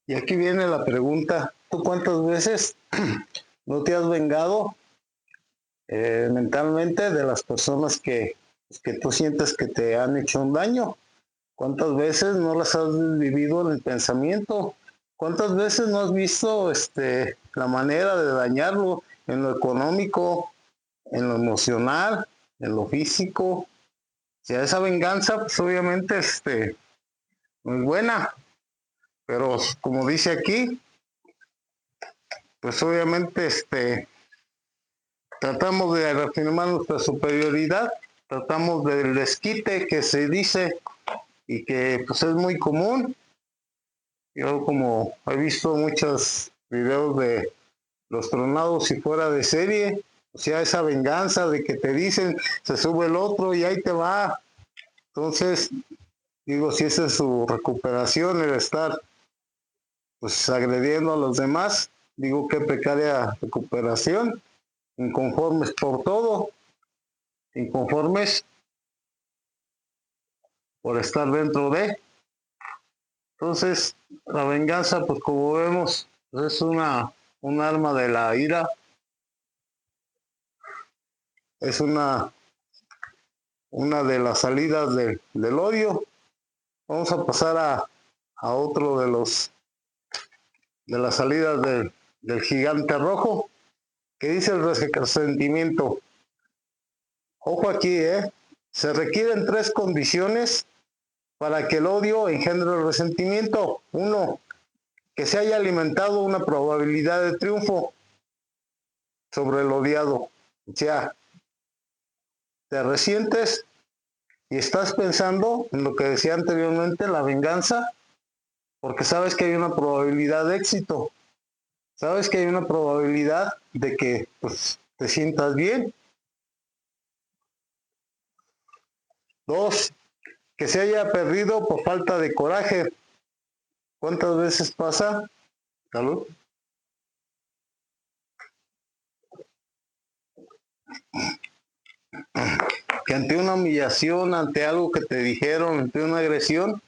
Y aquí viene la pregunta, ¿tú cuántas veces no te has vengado mentalmente de las personas que tú sientes que te han hecho un daño? ¿Cuántas veces no las has vivido en el pensamiento? ¿Cuántas veces no has visto la manera de dañarlo en lo económico, en lo emocional, en lo físico? Si esa venganza, pues obviamente no es buena, pero como dice aquí, pues obviamente tratamos de reafirmar nuestra superioridad, tratamos del desquite que se dice y que pues es muy común. Yo como he visto muchos videos de los tronados y fuera de serie, o sea, esa venganza de que te dicen, se sube el otro y ahí te va. Entonces, digo, si esa es su recuperación, el estar pues agrediendo a los demás, digo qué precaria recuperación, inconformes por todo, inconformes por estar dentro de. Entonces, la venganza, pues como vemos, pues, es un arma de la ira, es una de las salidas del odio. Vamos a pasar a otro de las salidas del gigante rojo, que dice el resentimiento. Ojo aquí, se requieren 3 condiciones para que el odio engendre el resentimiento. 1, que se haya alimentado una probabilidad de triunfo sobre el odiado. O sea, te resientes y estás pensando en lo que decía anteriormente, la venganza, porque sabes que hay una probabilidad de éxito, sabes que hay una probabilidad de que pues, te sientas bien. 2, que se haya perdido por falta de coraje. ¿Cuántas veces pasa? Salud. Que ante una humillación, ante algo que te dijeron, ante una agresión,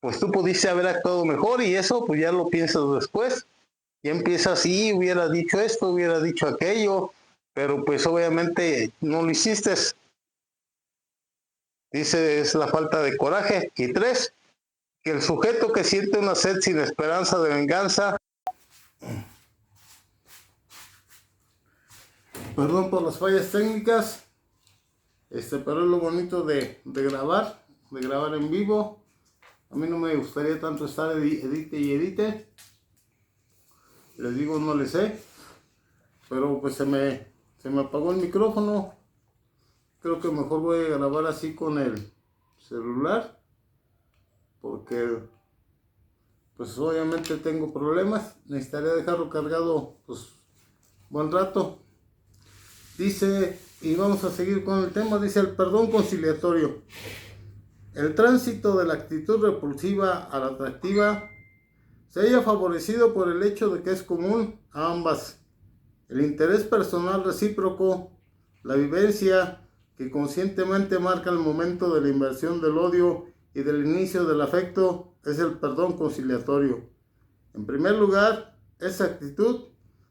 pues tú pudiste haber actuado mejor y eso pues ya lo piensas después. Ya empiezas, sí, hubiera dicho esto, hubiera dicho aquello, pero pues obviamente no lo hiciste. Dice, es la falta de coraje. Y 3, que el sujeto que siente una sed sin esperanza de venganza, perdón por las fallas técnicas, pero es lo bonito de grabar en vivo. A mí no me gustaría tanto estar edite y edite. Les digo, no le sé. Pero pues se me apagó el micrófono. Creo que mejor voy a grabar así con el celular. Porque pues obviamente tengo problemas. Necesitaría dejarlo cargado pues buen rato. Dice, y vamos a seguir con el tema, dice el perdón conciliatorio. El tránsito de la actitud repulsiva a la atractiva se haya favorecido por el hecho de que es común a ambas. El interés personal recíproco, la vivencia que conscientemente marca el momento de la inversión del odio y del inicio del afecto es el perdón conciliatorio. En primer lugar, esa actitud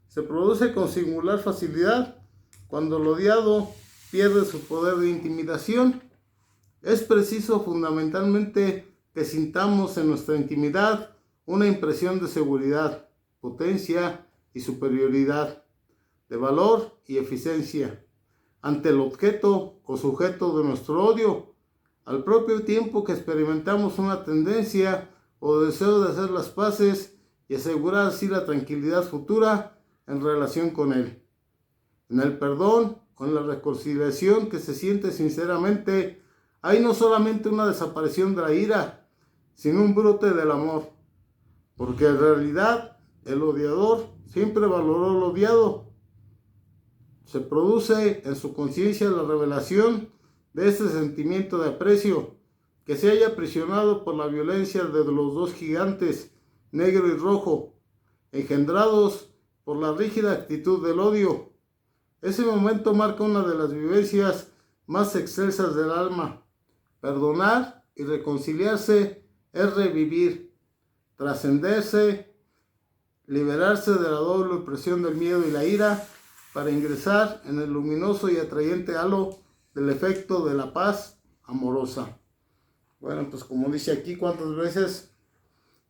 se produce con singular facilidad cuando el odiado pierde su poder de intimidación. Es preciso fundamentalmente que sintamos en nuestra intimidad una impresión de seguridad, potencia y superioridad, de valor y eficiencia, ante el objeto o sujeto de nuestro odio, al propio tiempo que experimentamos una tendencia o deseo de hacer las paces y asegurar así la tranquilidad futura en relación con él. En el perdón o en la reconciliación que se siente sinceramente, hay no solamente una desaparición de la ira, sino un brote del amor, porque en realidad el odiador siempre valoró al odiado. Se produce en su conciencia la revelación de este sentimiento de aprecio, que se haya aprisionado por la violencia de los dos gigantes, negro y rojo, engendrados por la rígida actitud del odio. Ese momento marca una de las vivencias más excelsas del alma. Perdonar y reconciliarse es revivir, trascenderse, liberarse de la doble opresión del miedo y la ira para ingresar en el luminoso y atrayente halo del efecto de la paz amorosa. Bueno, pues como dice aquí, ¿cuántas veces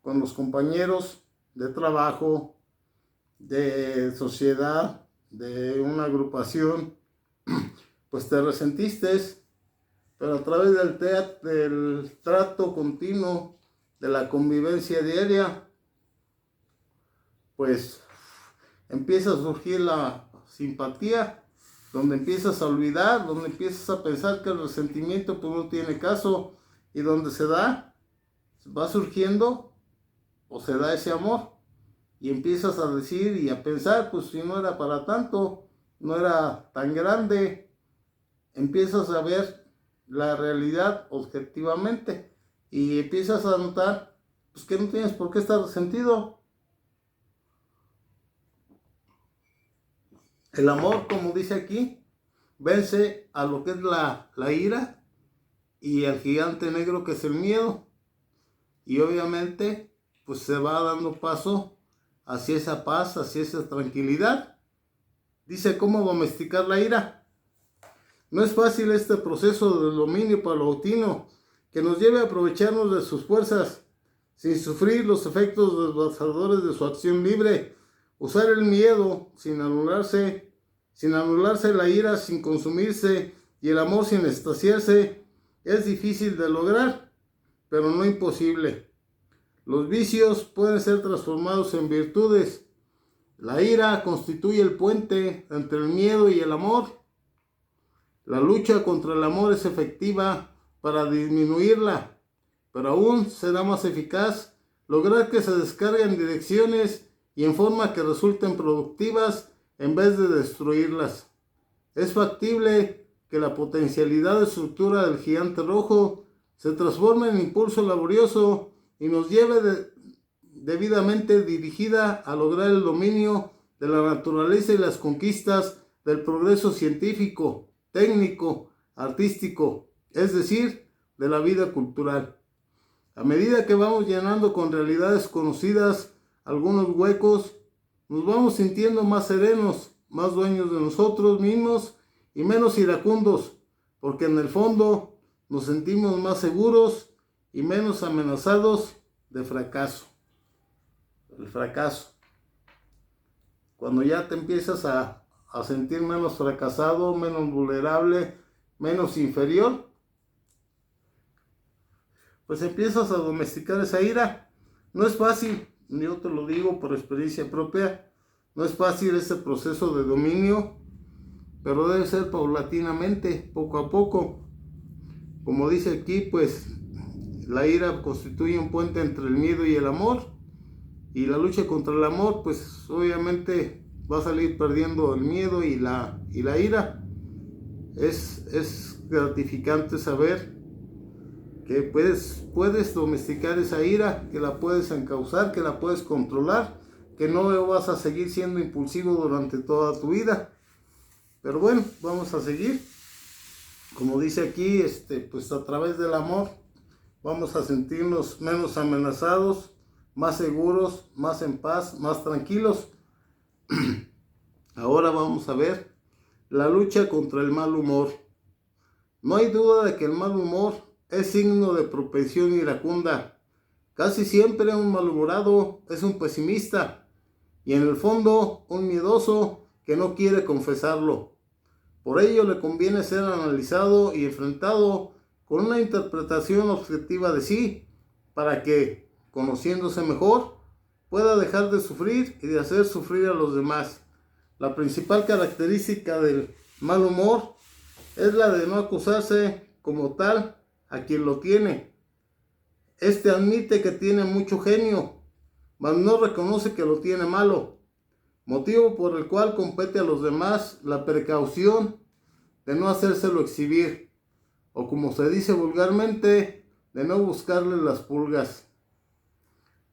con los compañeros de trabajo, de sociedad, de una agrupación, pues te resentiste, pero a través del trato continuo, de la convivencia diaria, pues empieza a surgir la simpatía, donde empiezas a olvidar, donde empiezas a pensar que el resentimiento pues no tiene caso, y donde va surgiendo o se da ese amor, y empiezas a decir y a pensar, pues si no era para tanto, no era tan grande, empiezas a ver la realidad objetivamente y empiezas a notar pues que no tienes por qué estar resentido. El amor, como dice aquí, vence a lo que es la ira y al gigante negro que es el miedo, y obviamente pues se va dando paso hacia esa paz, hacia esa tranquilidad. Dice, ¿cómo domesticar la ira? No es fácil este proceso de dominio paulatino que nos lleve a aprovecharnos de sus fuerzas sin sufrir los efectos devastadores de su acción libre. Usar el miedo sin anularse la ira sin consumirse y el amor sin extasiarse es difícil de lograr, pero no imposible. Los vicios pueden ser transformados en virtudes. La ira constituye el puente entre el miedo y el amor. La lucha contra el amor es efectiva para disminuirla, pero aún será más eficaz lograr que se descarguen en direcciones y en forma que resulten productivas en vez de destruirlas. Es factible que la potencialidad de estructura del gigante rojo se transforme en impulso laborioso y nos lleve debidamente dirigida a lograr el dominio de la naturaleza y las conquistas del progreso científico, técnico, artístico, es decir, de la vida cultural. A medida que vamos llenando con realidades conocidas algunos huecos, nos vamos sintiendo más serenos, más dueños de nosotros mismos y menos iracundos, porque en el fondo nos sentimos más seguros y menos amenazados de fracaso. El fracaso. Cuando ya te empiezas a sentir menos fracasado, menos vulnerable, menos inferior, pues empiezas a domesticar esa ira. No es fácil, yo te lo digo por experiencia propia, no es fácil ese proceso de dominio, pero debe ser paulatinamente, poco a poco. Como dice aquí, pues la ira constituye un puente entre el miedo y el amor, y la lucha contra el amor, pues obviamente va a salir perdiendo el miedo y la ira. Es gratificante saber que puedes domesticar esa ira, que la puedes encauzar, que la puedes controlar, que no vas a seguir siendo impulsivo durante toda tu vida. Pero bueno, vamos a seguir. Como dice aquí, pues a través del amor vamos a sentirnos menos amenazados, más seguros, más en paz, más tranquilos. Ahora vamos a ver la lucha contra el mal humor. No hay duda de que el mal humor es signo de propensión iracunda. Casi siempre un malhumorado es un pesimista y en el fondo un miedoso que no quiere confesarlo. Por ello le conviene ser analizado y enfrentado con una interpretación objetiva de sí, para que, conociéndose mejor, pueda dejar de sufrir y de hacer sufrir a los demás. La principal característica del mal humor es la de no acusarse como tal a quien lo tiene. Este admite que tiene mucho genio, mas no reconoce que lo tiene malo, motivo por el cual compete a los demás la precaución de no hacérselo exhibir, o como se dice vulgarmente, de no buscarle las pulgas.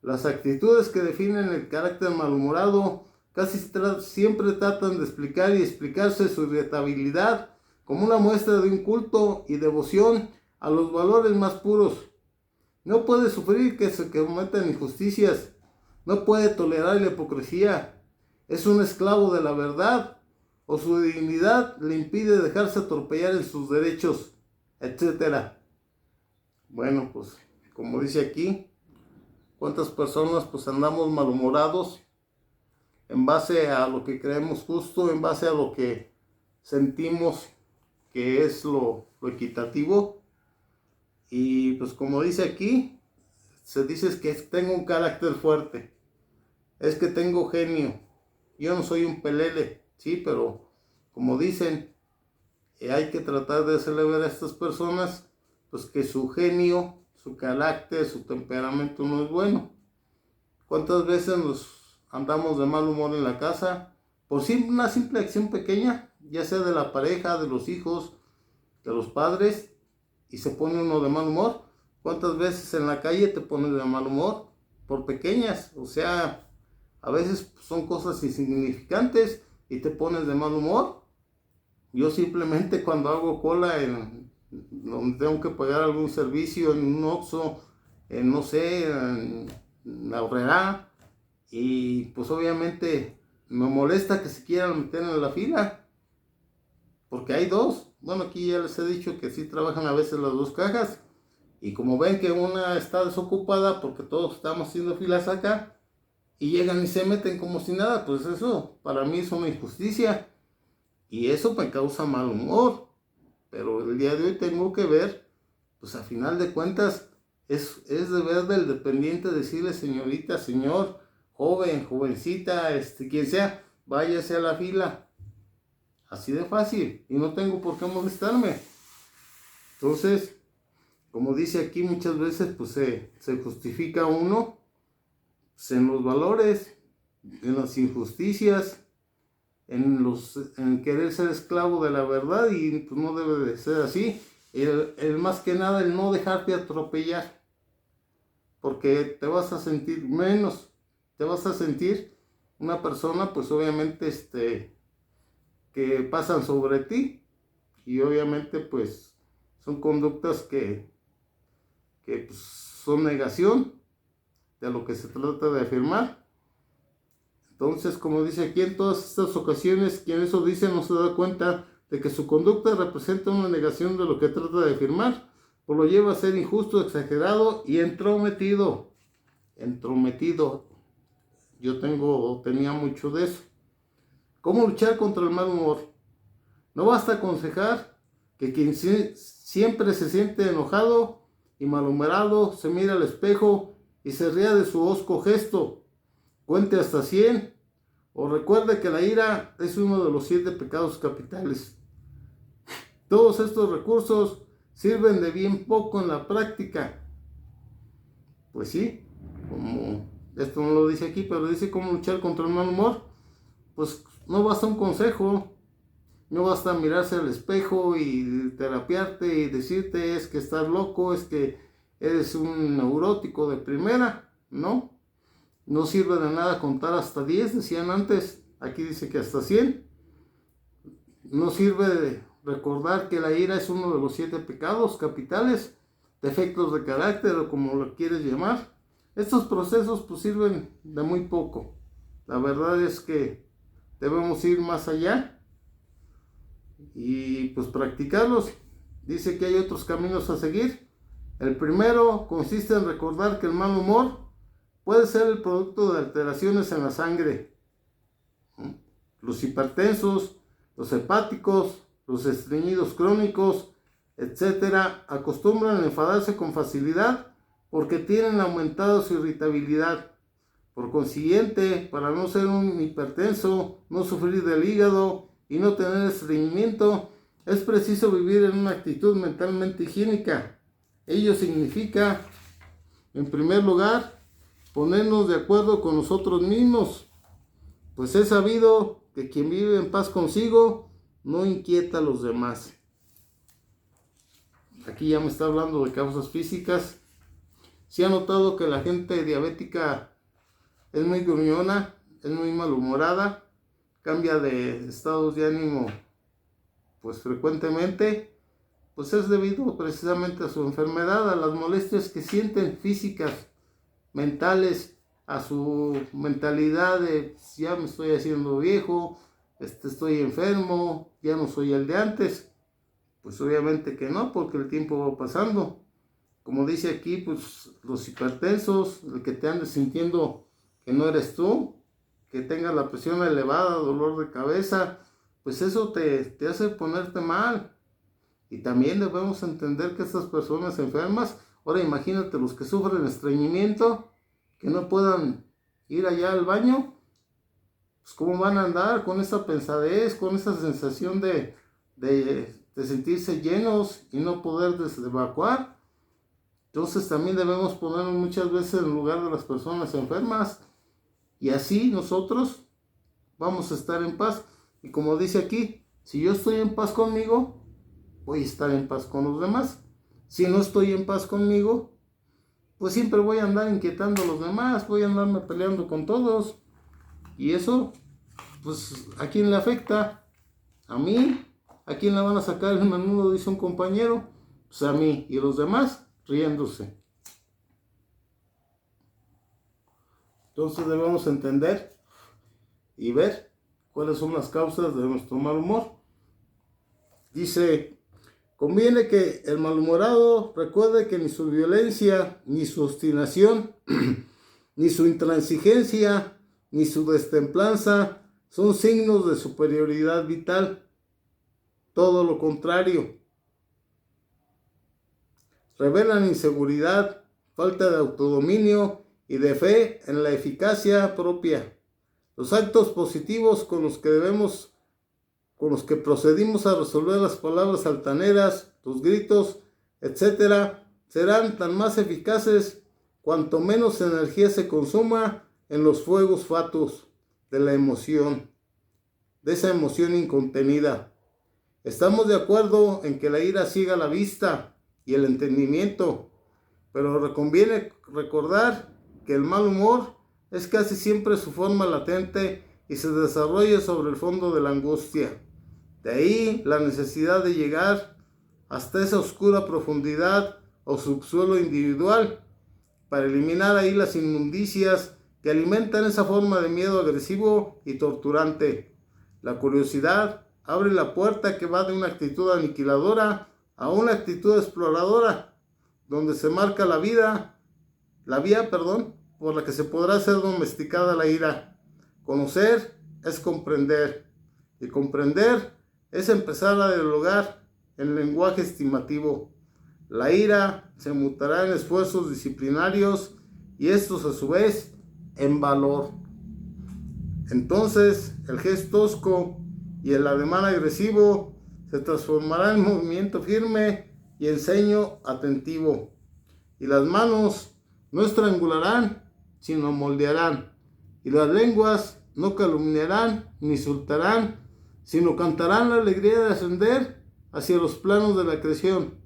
Las actitudes que definen el carácter malhumorado casi siempre tratan de explicar y explicarse su irritabilidad como una muestra de un culto y devoción a los valores más puros. No puede sufrir que se cometan injusticias, no puede tolerar la hipocresía, es un esclavo de la verdad, o su dignidad le impide dejarse atropellar en sus derechos, etc. Bueno, pues como dice aquí, ¿cuántas personas pues andamos malhumorados en base a lo que creemos justo, en base a lo que sentimos que es lo equitativo? Y pues como dice aquí, se dice que tengo un carácter fuerte, es que tengo genio, yo no soy un pelele, sí, pero como dicen, hay que tratar de hacerle ver a estas personas pues que su genio, su carácter, su temperamento no es bueno. ¿Cuántas veces nos andamos de mal humor en la casa por una simple acción pequeña, ya sea de la pareja, de los hijos, de los padres, y se pone uno de mal humor? ¿Cuántas veces en la calle te pones de mal humor por pequeñas? O sea, a veces son cosas insignificantes y te pones de mal humor. Yo simplemente cuando hago cola en donde tengo que pagar algún servicio, en un Oxxo, no sé, en la Aurrerá, y pues obviamente me molesta que se quieran meter en la fila, porque hay dos. Bueno, aquí ya les he dicho que sí trabajan a veces las dos cajas, y como ven que una está desocupada porque todos estamos haciendo filas acá, y llegan y se meten como si nada, pues eso para mí es una injusticia, y eso me causa mal humor. Pero el día de hoy tengo que ver, pues a final de cuentas, Es deber del dependiente decirle, señorita, señor, joven, jovencita, quien sea, váyase a la fila. Así de fácil, y no tengo por qué molestarme. Entonces, como dice aquí, muchas veces pues se justifica uno pues, en los valores, en las injusticias, en querer ser esclavo de la verdad, y pues no debe de ser así. El más que nada, el no dejarte atropellar, porque te vas a sentir menos, te vas a sentir una persona pues obviamente que pasan sobre ti, y obviamente pues son conductas que pues, son negación de lo que se trata de afirmar. Entonces, como dice aquí, en todas estas ocasiones, quien eso dice no se da cuenta de que su conducta representa una negación de lo que trata de afirmar, por lo lleva a ser injusto, exagerado y entrometido. Entrometido. Yo tenía mucho de eso. ¿Cómo luchar contra el mal humor? No basta aconsejar que quien siempre se siente enojado y malhumorado se mira al espejo y se ría de su hosco gesto, cuente hasta 100, o recuerde que la ira es uno de los 7 pecados capitales. Todos estos recursos sirven de bien poco en la práctica. Pues sí, como esto no lo dice aquí, pero dice cómo luchar contra el mal humor. Pues no basta un consejo, no basta mirarse al espejo y terapiarte y decirte es que estás loco, es que eres un neurótico de primera. No sirve de nada contar hasta 10, decían antes, aquí dice que hasta 100. No sirve de recordar que la ira es uno de los 7 pecados capitales, defectos de carácter o como lo quieres llamar. Estos procesos pues sirven de muy poco. La verdad es que debemos ir más allá y pues practicarlos. Dice que hay otros caminos a seguir. El primero consiste en recordar que el mal humor puede ser el producto de alteraciones en la sangre. Los hipertensos, los hepáticos, los estreñidos crónicos, etcétera, acostumbran a enfadarse con facilidad porque tienen aumentada su irritabilidad. Por consiguiente, para no ser un hipertenso, no sufrir del hígado y no tener estreñimiento, es preciso vivir en una actitud mentalmente higiénica. Ello significa, en primer lugar, ponernos de acuerdo con nosotros mismos, pues es sabido que quien vive en paz consigo no inquieta a los demás. Aquí ya me está hablando de causas físicas. ¿Sí ha notado que la gente diabética es muy gruñona, es muy malhumorada, cambia de estados de ánimo pues frecuentemente? Pues es debido precisamente a su enfermedad, a las molestias que sienten físicas, mentales, a su mentalidad de ya me estoy haciendo viejo, estoy enfermo, ya no soy el de antes. Pues obviamente que no, porque el tiempo va pasando. Como dice aquí, pues los hipertensos, el que te andes sintiendo que no eres tú, que tengas la presión elevada, dolor de cabeza, pues eso te hace ponerte mal. Y también debemos entender que estas personas enfermas, ahora imagínate los que sufren estreñimiento, que no puedan ir allá al baño, pues cómo van a andar con esa pensadez, con esa sensación de sentirse llenos y no poder evacuar. Entonces también debemos ponernos muchas veces en lugar de las personas enfermas, y así nosotros vamos a estar en paz. Y como dice aquí, si yo estoy en paz conmigo, voy a estar en paz con los demás. Si no estoy en paz conmigo, pues siempre voy a andar inquietando a los demás, voy a andarme peleando con todos. Y eso, pues, ¿a quién le afecta? ¿A mí? ¿A quién le van a sacar el menudo? Dice un compañero. Pues a mí. Y los demás riéndose. Entonces debemos entender y ver cuáles son las causas de nuestro mal humor. Dice, conviene que el malhumorado recuerde que ni su violencia, ni su obstinación, ni su intransigencia, ni su destemplanza son signos de superioridad vital. Todo lo contrario. Revelan inseguridad, falta de autodominio y de fe en la eficacia propia. Los actos positivos con los que procedimos a resolver las palabras altaneras, los gritos, etcétera, serán tan más eficaces cuanto menos energía se consuma en los fuegos fatuos de la emoción, de esa emoción incontenida. Estamos de acuerdo en que la ira ciega la vista y el entendimiento, pero conviene recordar que el mal humor es casi siempre su forma latente y se desarrolla sobre el fondo de la angustia. De ahí la necesidad de llegar hasta esa oscura profundidad o subsuelo individual para eliminar ahí las inmundicias que alimentan esa forma de miedo agresivo y torturante. La curiosidad abre la puerta que va de una actitud aniquiladora a una actitud exploradora, donde se marca la vía, por la que se podrá ser domesticada la ira. Conocer es comprender, y comprender es empezar a dialogar en lenguaje estimativo. La ira se mutará en esfuerzos disciplinarios y estos a su vez en valor. Entonces el gesto tosco y el ademán agresivo se transformará en movimiento firme y en ceño atentivo. Y las manos no estrangularán, sino moldearán. Y las lenguas no calumniarán ni insultarán, sino cantarán la alegría de ascender hacia los planos de la creación,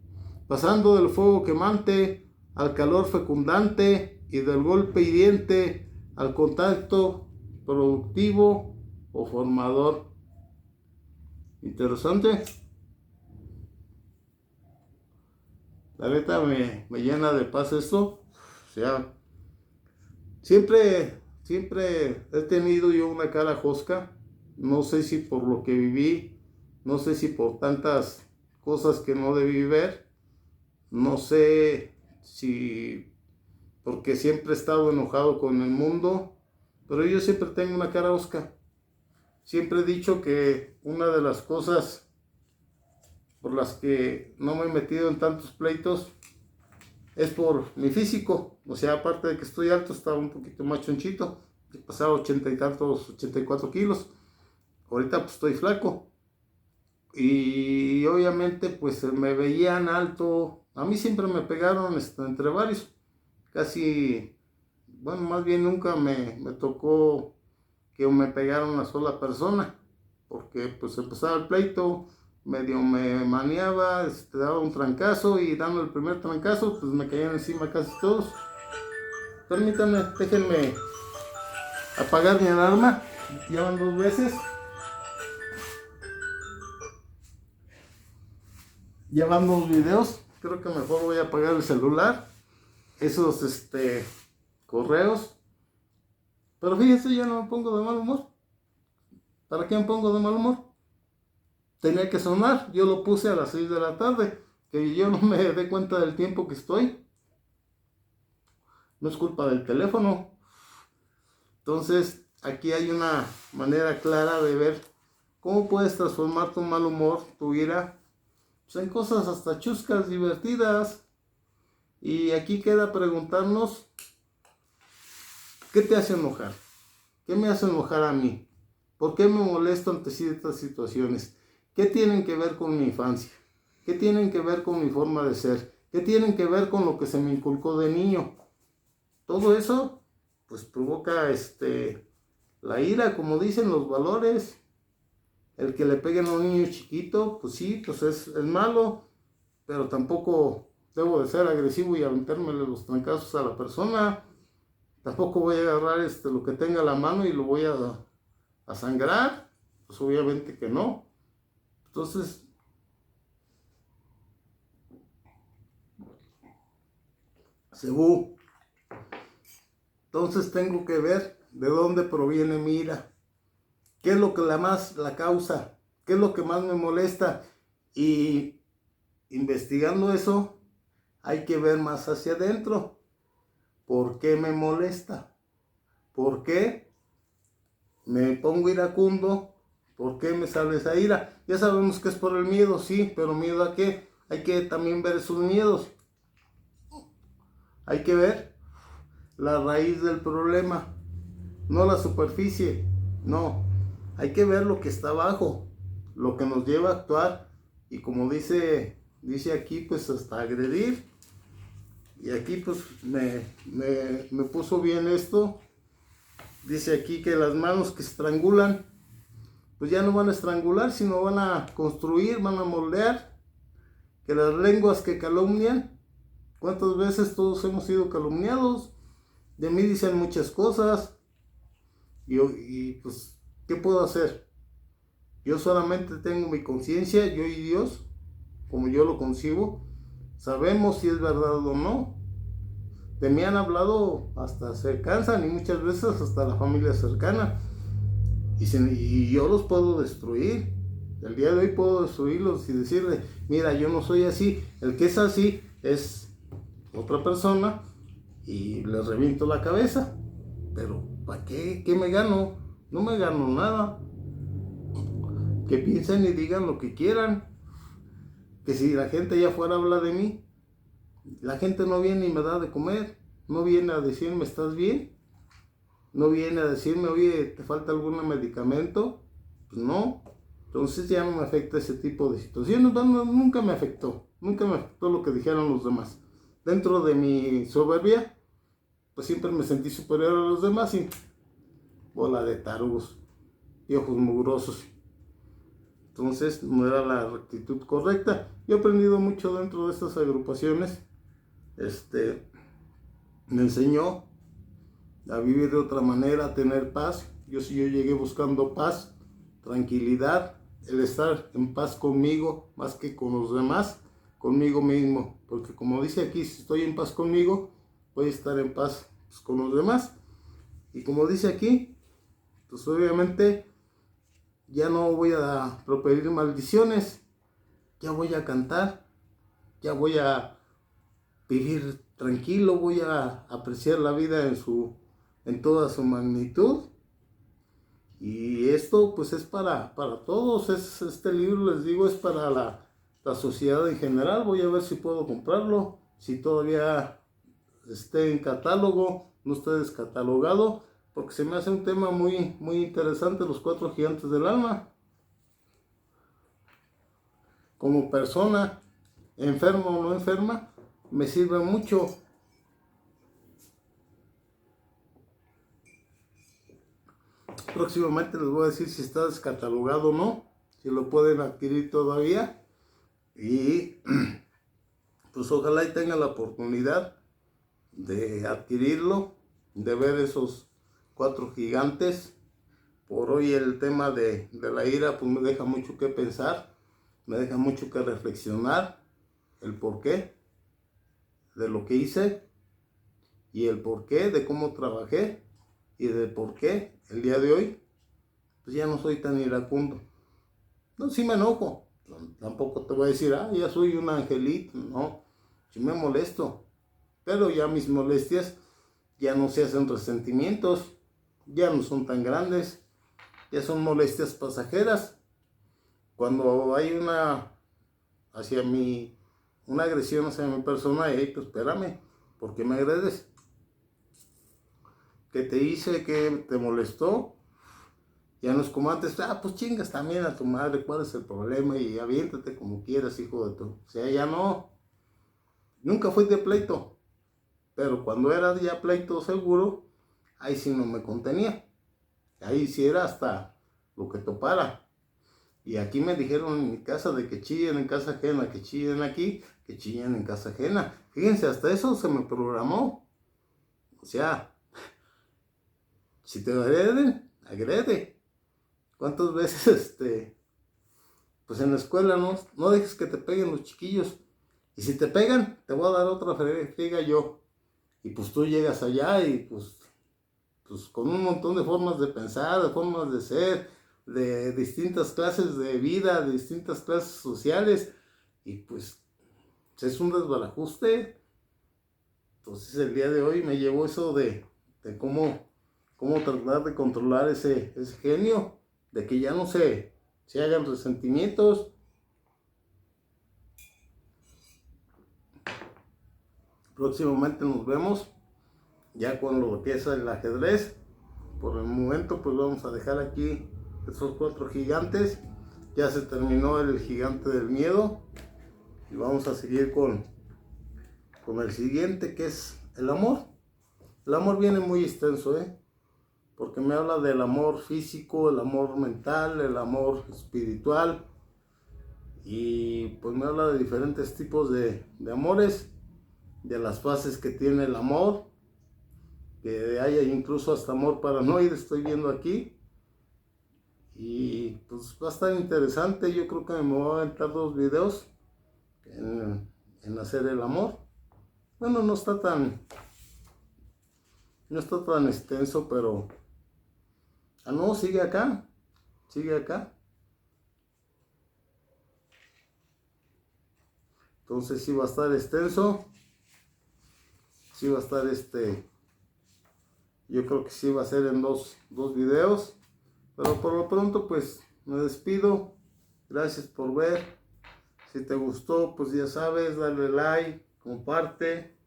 pasando del fuego quemante al calor fecundante y del golpe hiriente al contacto productivo o formador. Interesante. La neta me llena de paz esto. O sea, siempre he tenido yo una cara josca. No sé si por lo que viví, no sé si por tantas cosas que no debí ver, no sé si porque siempre he estado enojado con el mundo, pero yo siempre tengo una cara hosca. Siempre he dicho que una de las cosas por las que no me he metido en tantos pleitos es por mi físico. O sea, aparte de que estoy alto, estaba un poquito más chonchito, pasaba 80 y tantos, 84 kilos. Ahorita pues estoy flaco. Y obviamente pues me veían alto. A mí siempre me pegaron entre varios. Casi, bueno, más bien nunca me tocó que me pegaron una sola persona. Porque pues empezaba el pleito, medio me maniaba, daba un trancazo y dando el primer trancazo pues me caían encima casi todos. Permítanme, déjenme apagar mi alarma. Ya van 2 veces. Ya van 2 videos. Creo que mejor voy a apagar el celular. Esos correos. Pero fíjense, yo no me pongo de mal humor. ¿Para qué me pongo de mal humor? Tenía que sonar. Yo lo puse a las 6 de la tarde. Que yo no me dé cuenta del tiempo que estoy. No es culpa del teléfono. Entonces, aquí hay una manera clara de ver cómo puedes transformar tu mal humor, tu ira, pues en cosas hasta chuscas, divertidas. Y aquí queda preguntarnos, ¿qué te hace enojar? ¿Qué me hace enojar a mí? ¿Por qué me molesto ante ciertas situaciones? ¿Qué tienen que ver con mi infancia? ¿Qué tienen que ver con mi forma de ser? ¿Qué tienen que ver con lo que se me inculcó de niño? Todo eso, pues provoca la ira, como dicen los valores. El que le peguen a un niño chiquito, pues sí, pues es malo, pero tampoco debo de ser agresivo y aventármele los trancazos a la persona. Tampoco voy a agarrar lo que tenga a la mano y lo voy a sangrar. Pues obviamente que no. Entonces, entonces tengo que ver de dónde proviene mi ira. ¿Qué es lo que la causa? ¿Qué es lo que más me molesta? Y investigando eso, hay que ver más hacia adentro. ¿Por qué me molesta? ¿Por qué me pongo iracundo? ¿Por qué me sale esa ira? Ya sabemos que es por el miedo, sí, pero ¿miedo a qué? Hay que también ver esos miedos. hay que ver la raíz del problema, no la superficie, no, hay que ver lo que está abajo, lo que nos lleva a actuar, y como dice aquí, pues hasta agredir. Y aquí pues me puso bien esto. Dice aquí que las manos que estrangulan, pues ya no van a estrangular, sino van a construir, van a moldear. Que las lenguas que calumnian, ¿cuántas veces todos hemos sido calumniados? De mí dicen muchas cosas. Y pues, ¿qué puedo hacer? Yo solamente tengo mi conciencia, yo y Dios, como yo lo concibo. Sabemos si es verdad o no. De mí han hablado hasta se cansan, y muchas veces hasta la familia cercana. Y yo los puedo destruir. El día de hoy puedo destruirlos y decirle, mira, yo no soy así. El que es así es otra persona, y les reviento la cabeza. Pero ¿para qué? ¿Qué me gano? No me gano nada. Que piensen y digan lo que quieran. Que si la gente allá afuera habla de mí, la gente no viene y me da de comer. No viene a decirme, ¿estás bien? No viene a decirme, oye, ¿te falta algún medicamento? Pues no. Entonces ya no me afecta ese tipo de situaciones. No, nunca me afectó. Nunca me afectó lo que dijeron los demás. Dentro de mi soberbia, pues siempre me sentí superior a los demás, y bola de tarugos y ojos mugrosos. Entonces no era la actitud correcta. Yo he aprendido mucho dentro de estas agrupaciones. Me enseñó a vivir de otra manera, a tener paz. Yo llegué buscando paz, tranquilidad, el estar en paz conmigo más que con los demás, conmigo mismo. Porque como dice aquí, si estoy en paz conmigo, voy a estar en paz pues, con los demás. Y como dice aquí, pues obviamente ya no voy a proferir maldiciones, ya voy a cantar, ya voy a vivir tranquilo, voy a apreciar la vida en toda su magnitud. Y esto pues es para todos. Este libro, les digo, es para la sociedad en general. Voy a ver si puedo comprarlo, si todavía esté en catálogo, no esté descatalogado, porque se me hace un tema muy, muy interesante, los 4 gigantes del alma. Como persona, enferma o no enferma, me sirve mucho. Próximamente les voy a decir si está descatalogado o no, si lo pueden adquirir todavía. Y pues ojalá y tengan la oportunidad de adquirirlo, de ver esos 4 gigantes. Por hoy el tema de la ira pues me deja mucho que pensar, me deja mucho que reflexionar, el porqué de lo que hice, y el porqué de cómo trabajé, y del porqué el día de hoy pues ya no soy tan iracundo. No, sí me enojo, tampoco te voy a decir, ya soy un angelito, no, sí me molesto, pero ya mis molestias ya no se hacen resentimientos, ya no son tan grandes, ya son molestias pasajeras. Cuando hay una agresión hacia mi persona, pues espérame, ¿por qué me agredes? ¿Qué te hice? ¿Qué te molestó? Ya no es como antes, pues chingas también a tu madre, ¿cuál es el problema? Y aviéntate como quieras, hijo de tu. O sea, ya no. Nunca fui de pleito, pero cuando era ya pleito seguro, ahí sí no me contenía. Ahí sí era hasta lo que topara. Y aquí me dijeron en mi casa de que chillen en casa ajena, que chillen aquí, que chillen en casa ajena. Fíjense, hasta eso se me programó. O sea, si te agreden, agrede. ¿Cuántas veces, pues en la escuela no dejes que te peguen los chiquillos? Y si te pegan, te voy a dar otra friega yo. Y pues tú llegas allá y pues con un montón de formas de pensar, de formas de ser, de distintas clases de vida, de distintas clases sociales. Y pues es un desbarajuste. Entonces el día de hoy me llevó eso de cómo tratar de controlar ese genio, de que ya no se hagan resentimientos. Próximamente nos vemos ya con lo que es el ajedrez. Por el momento pues vamos a dejar aquí esos 4 gigantes. Ya se terminó el gigante del miedo y vamos a seguir con el siguiente, que es el amor. El amor viene muy extenso, porque me habla del amor físico, el amor mental, el amor espiritual, y pues me habla de diferentes tipos de amores, de las fases que tiene el amor, que haya incluso hasta amor paranoide, estoy viendo aquí. Y pues va a estar interesante. Yo creo que me voy a aventar 2 videos en hacer el amor. Bueno, no está tan extenso, pero no, sigue acá. Entonces sí va a estar extenso. Sí va a estar yo creo que sí va a ser en dos videos. Pero por lo pronto pues me despido. Gracias por ver. Si te gustó, pues ya sabes, dale like, comparte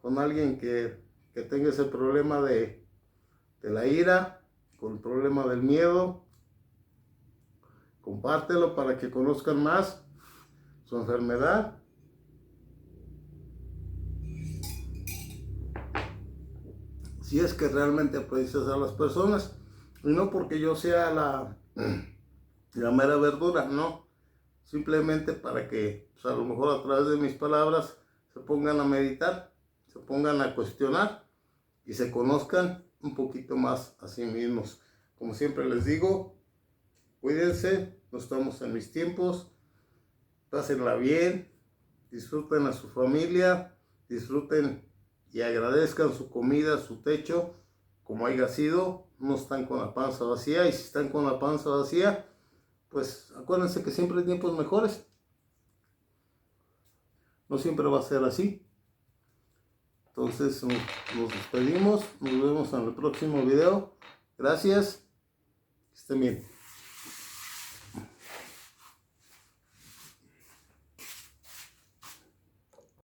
con alguien que tenga ese problema de la ira, con el problema del miedo. Compártelo para que conozcan más su enfermedad. Si es que realmente aprecias a las personas, y no porque yo sea la mera verdura, no, simplemente para que pues, a lo mejor a través de mis palabras se pongan a meditar, se pongan a cuestionar y se conozcan un poquito más a sí mismos. Como siempre les digo, cuídense, no estamos en mis tiempos, pásenla bien, disfruten a su familia, disfruten y agradezcan su comida, su techo, como haya sido. No están con la panza vacía, y si están con la panza vacía, pues acuérdense que siempre hay tiempos mejores. No siempre va a ser así. Entonces nos despedimos, nos vemos en el próximo video. Gracias, que estén bien.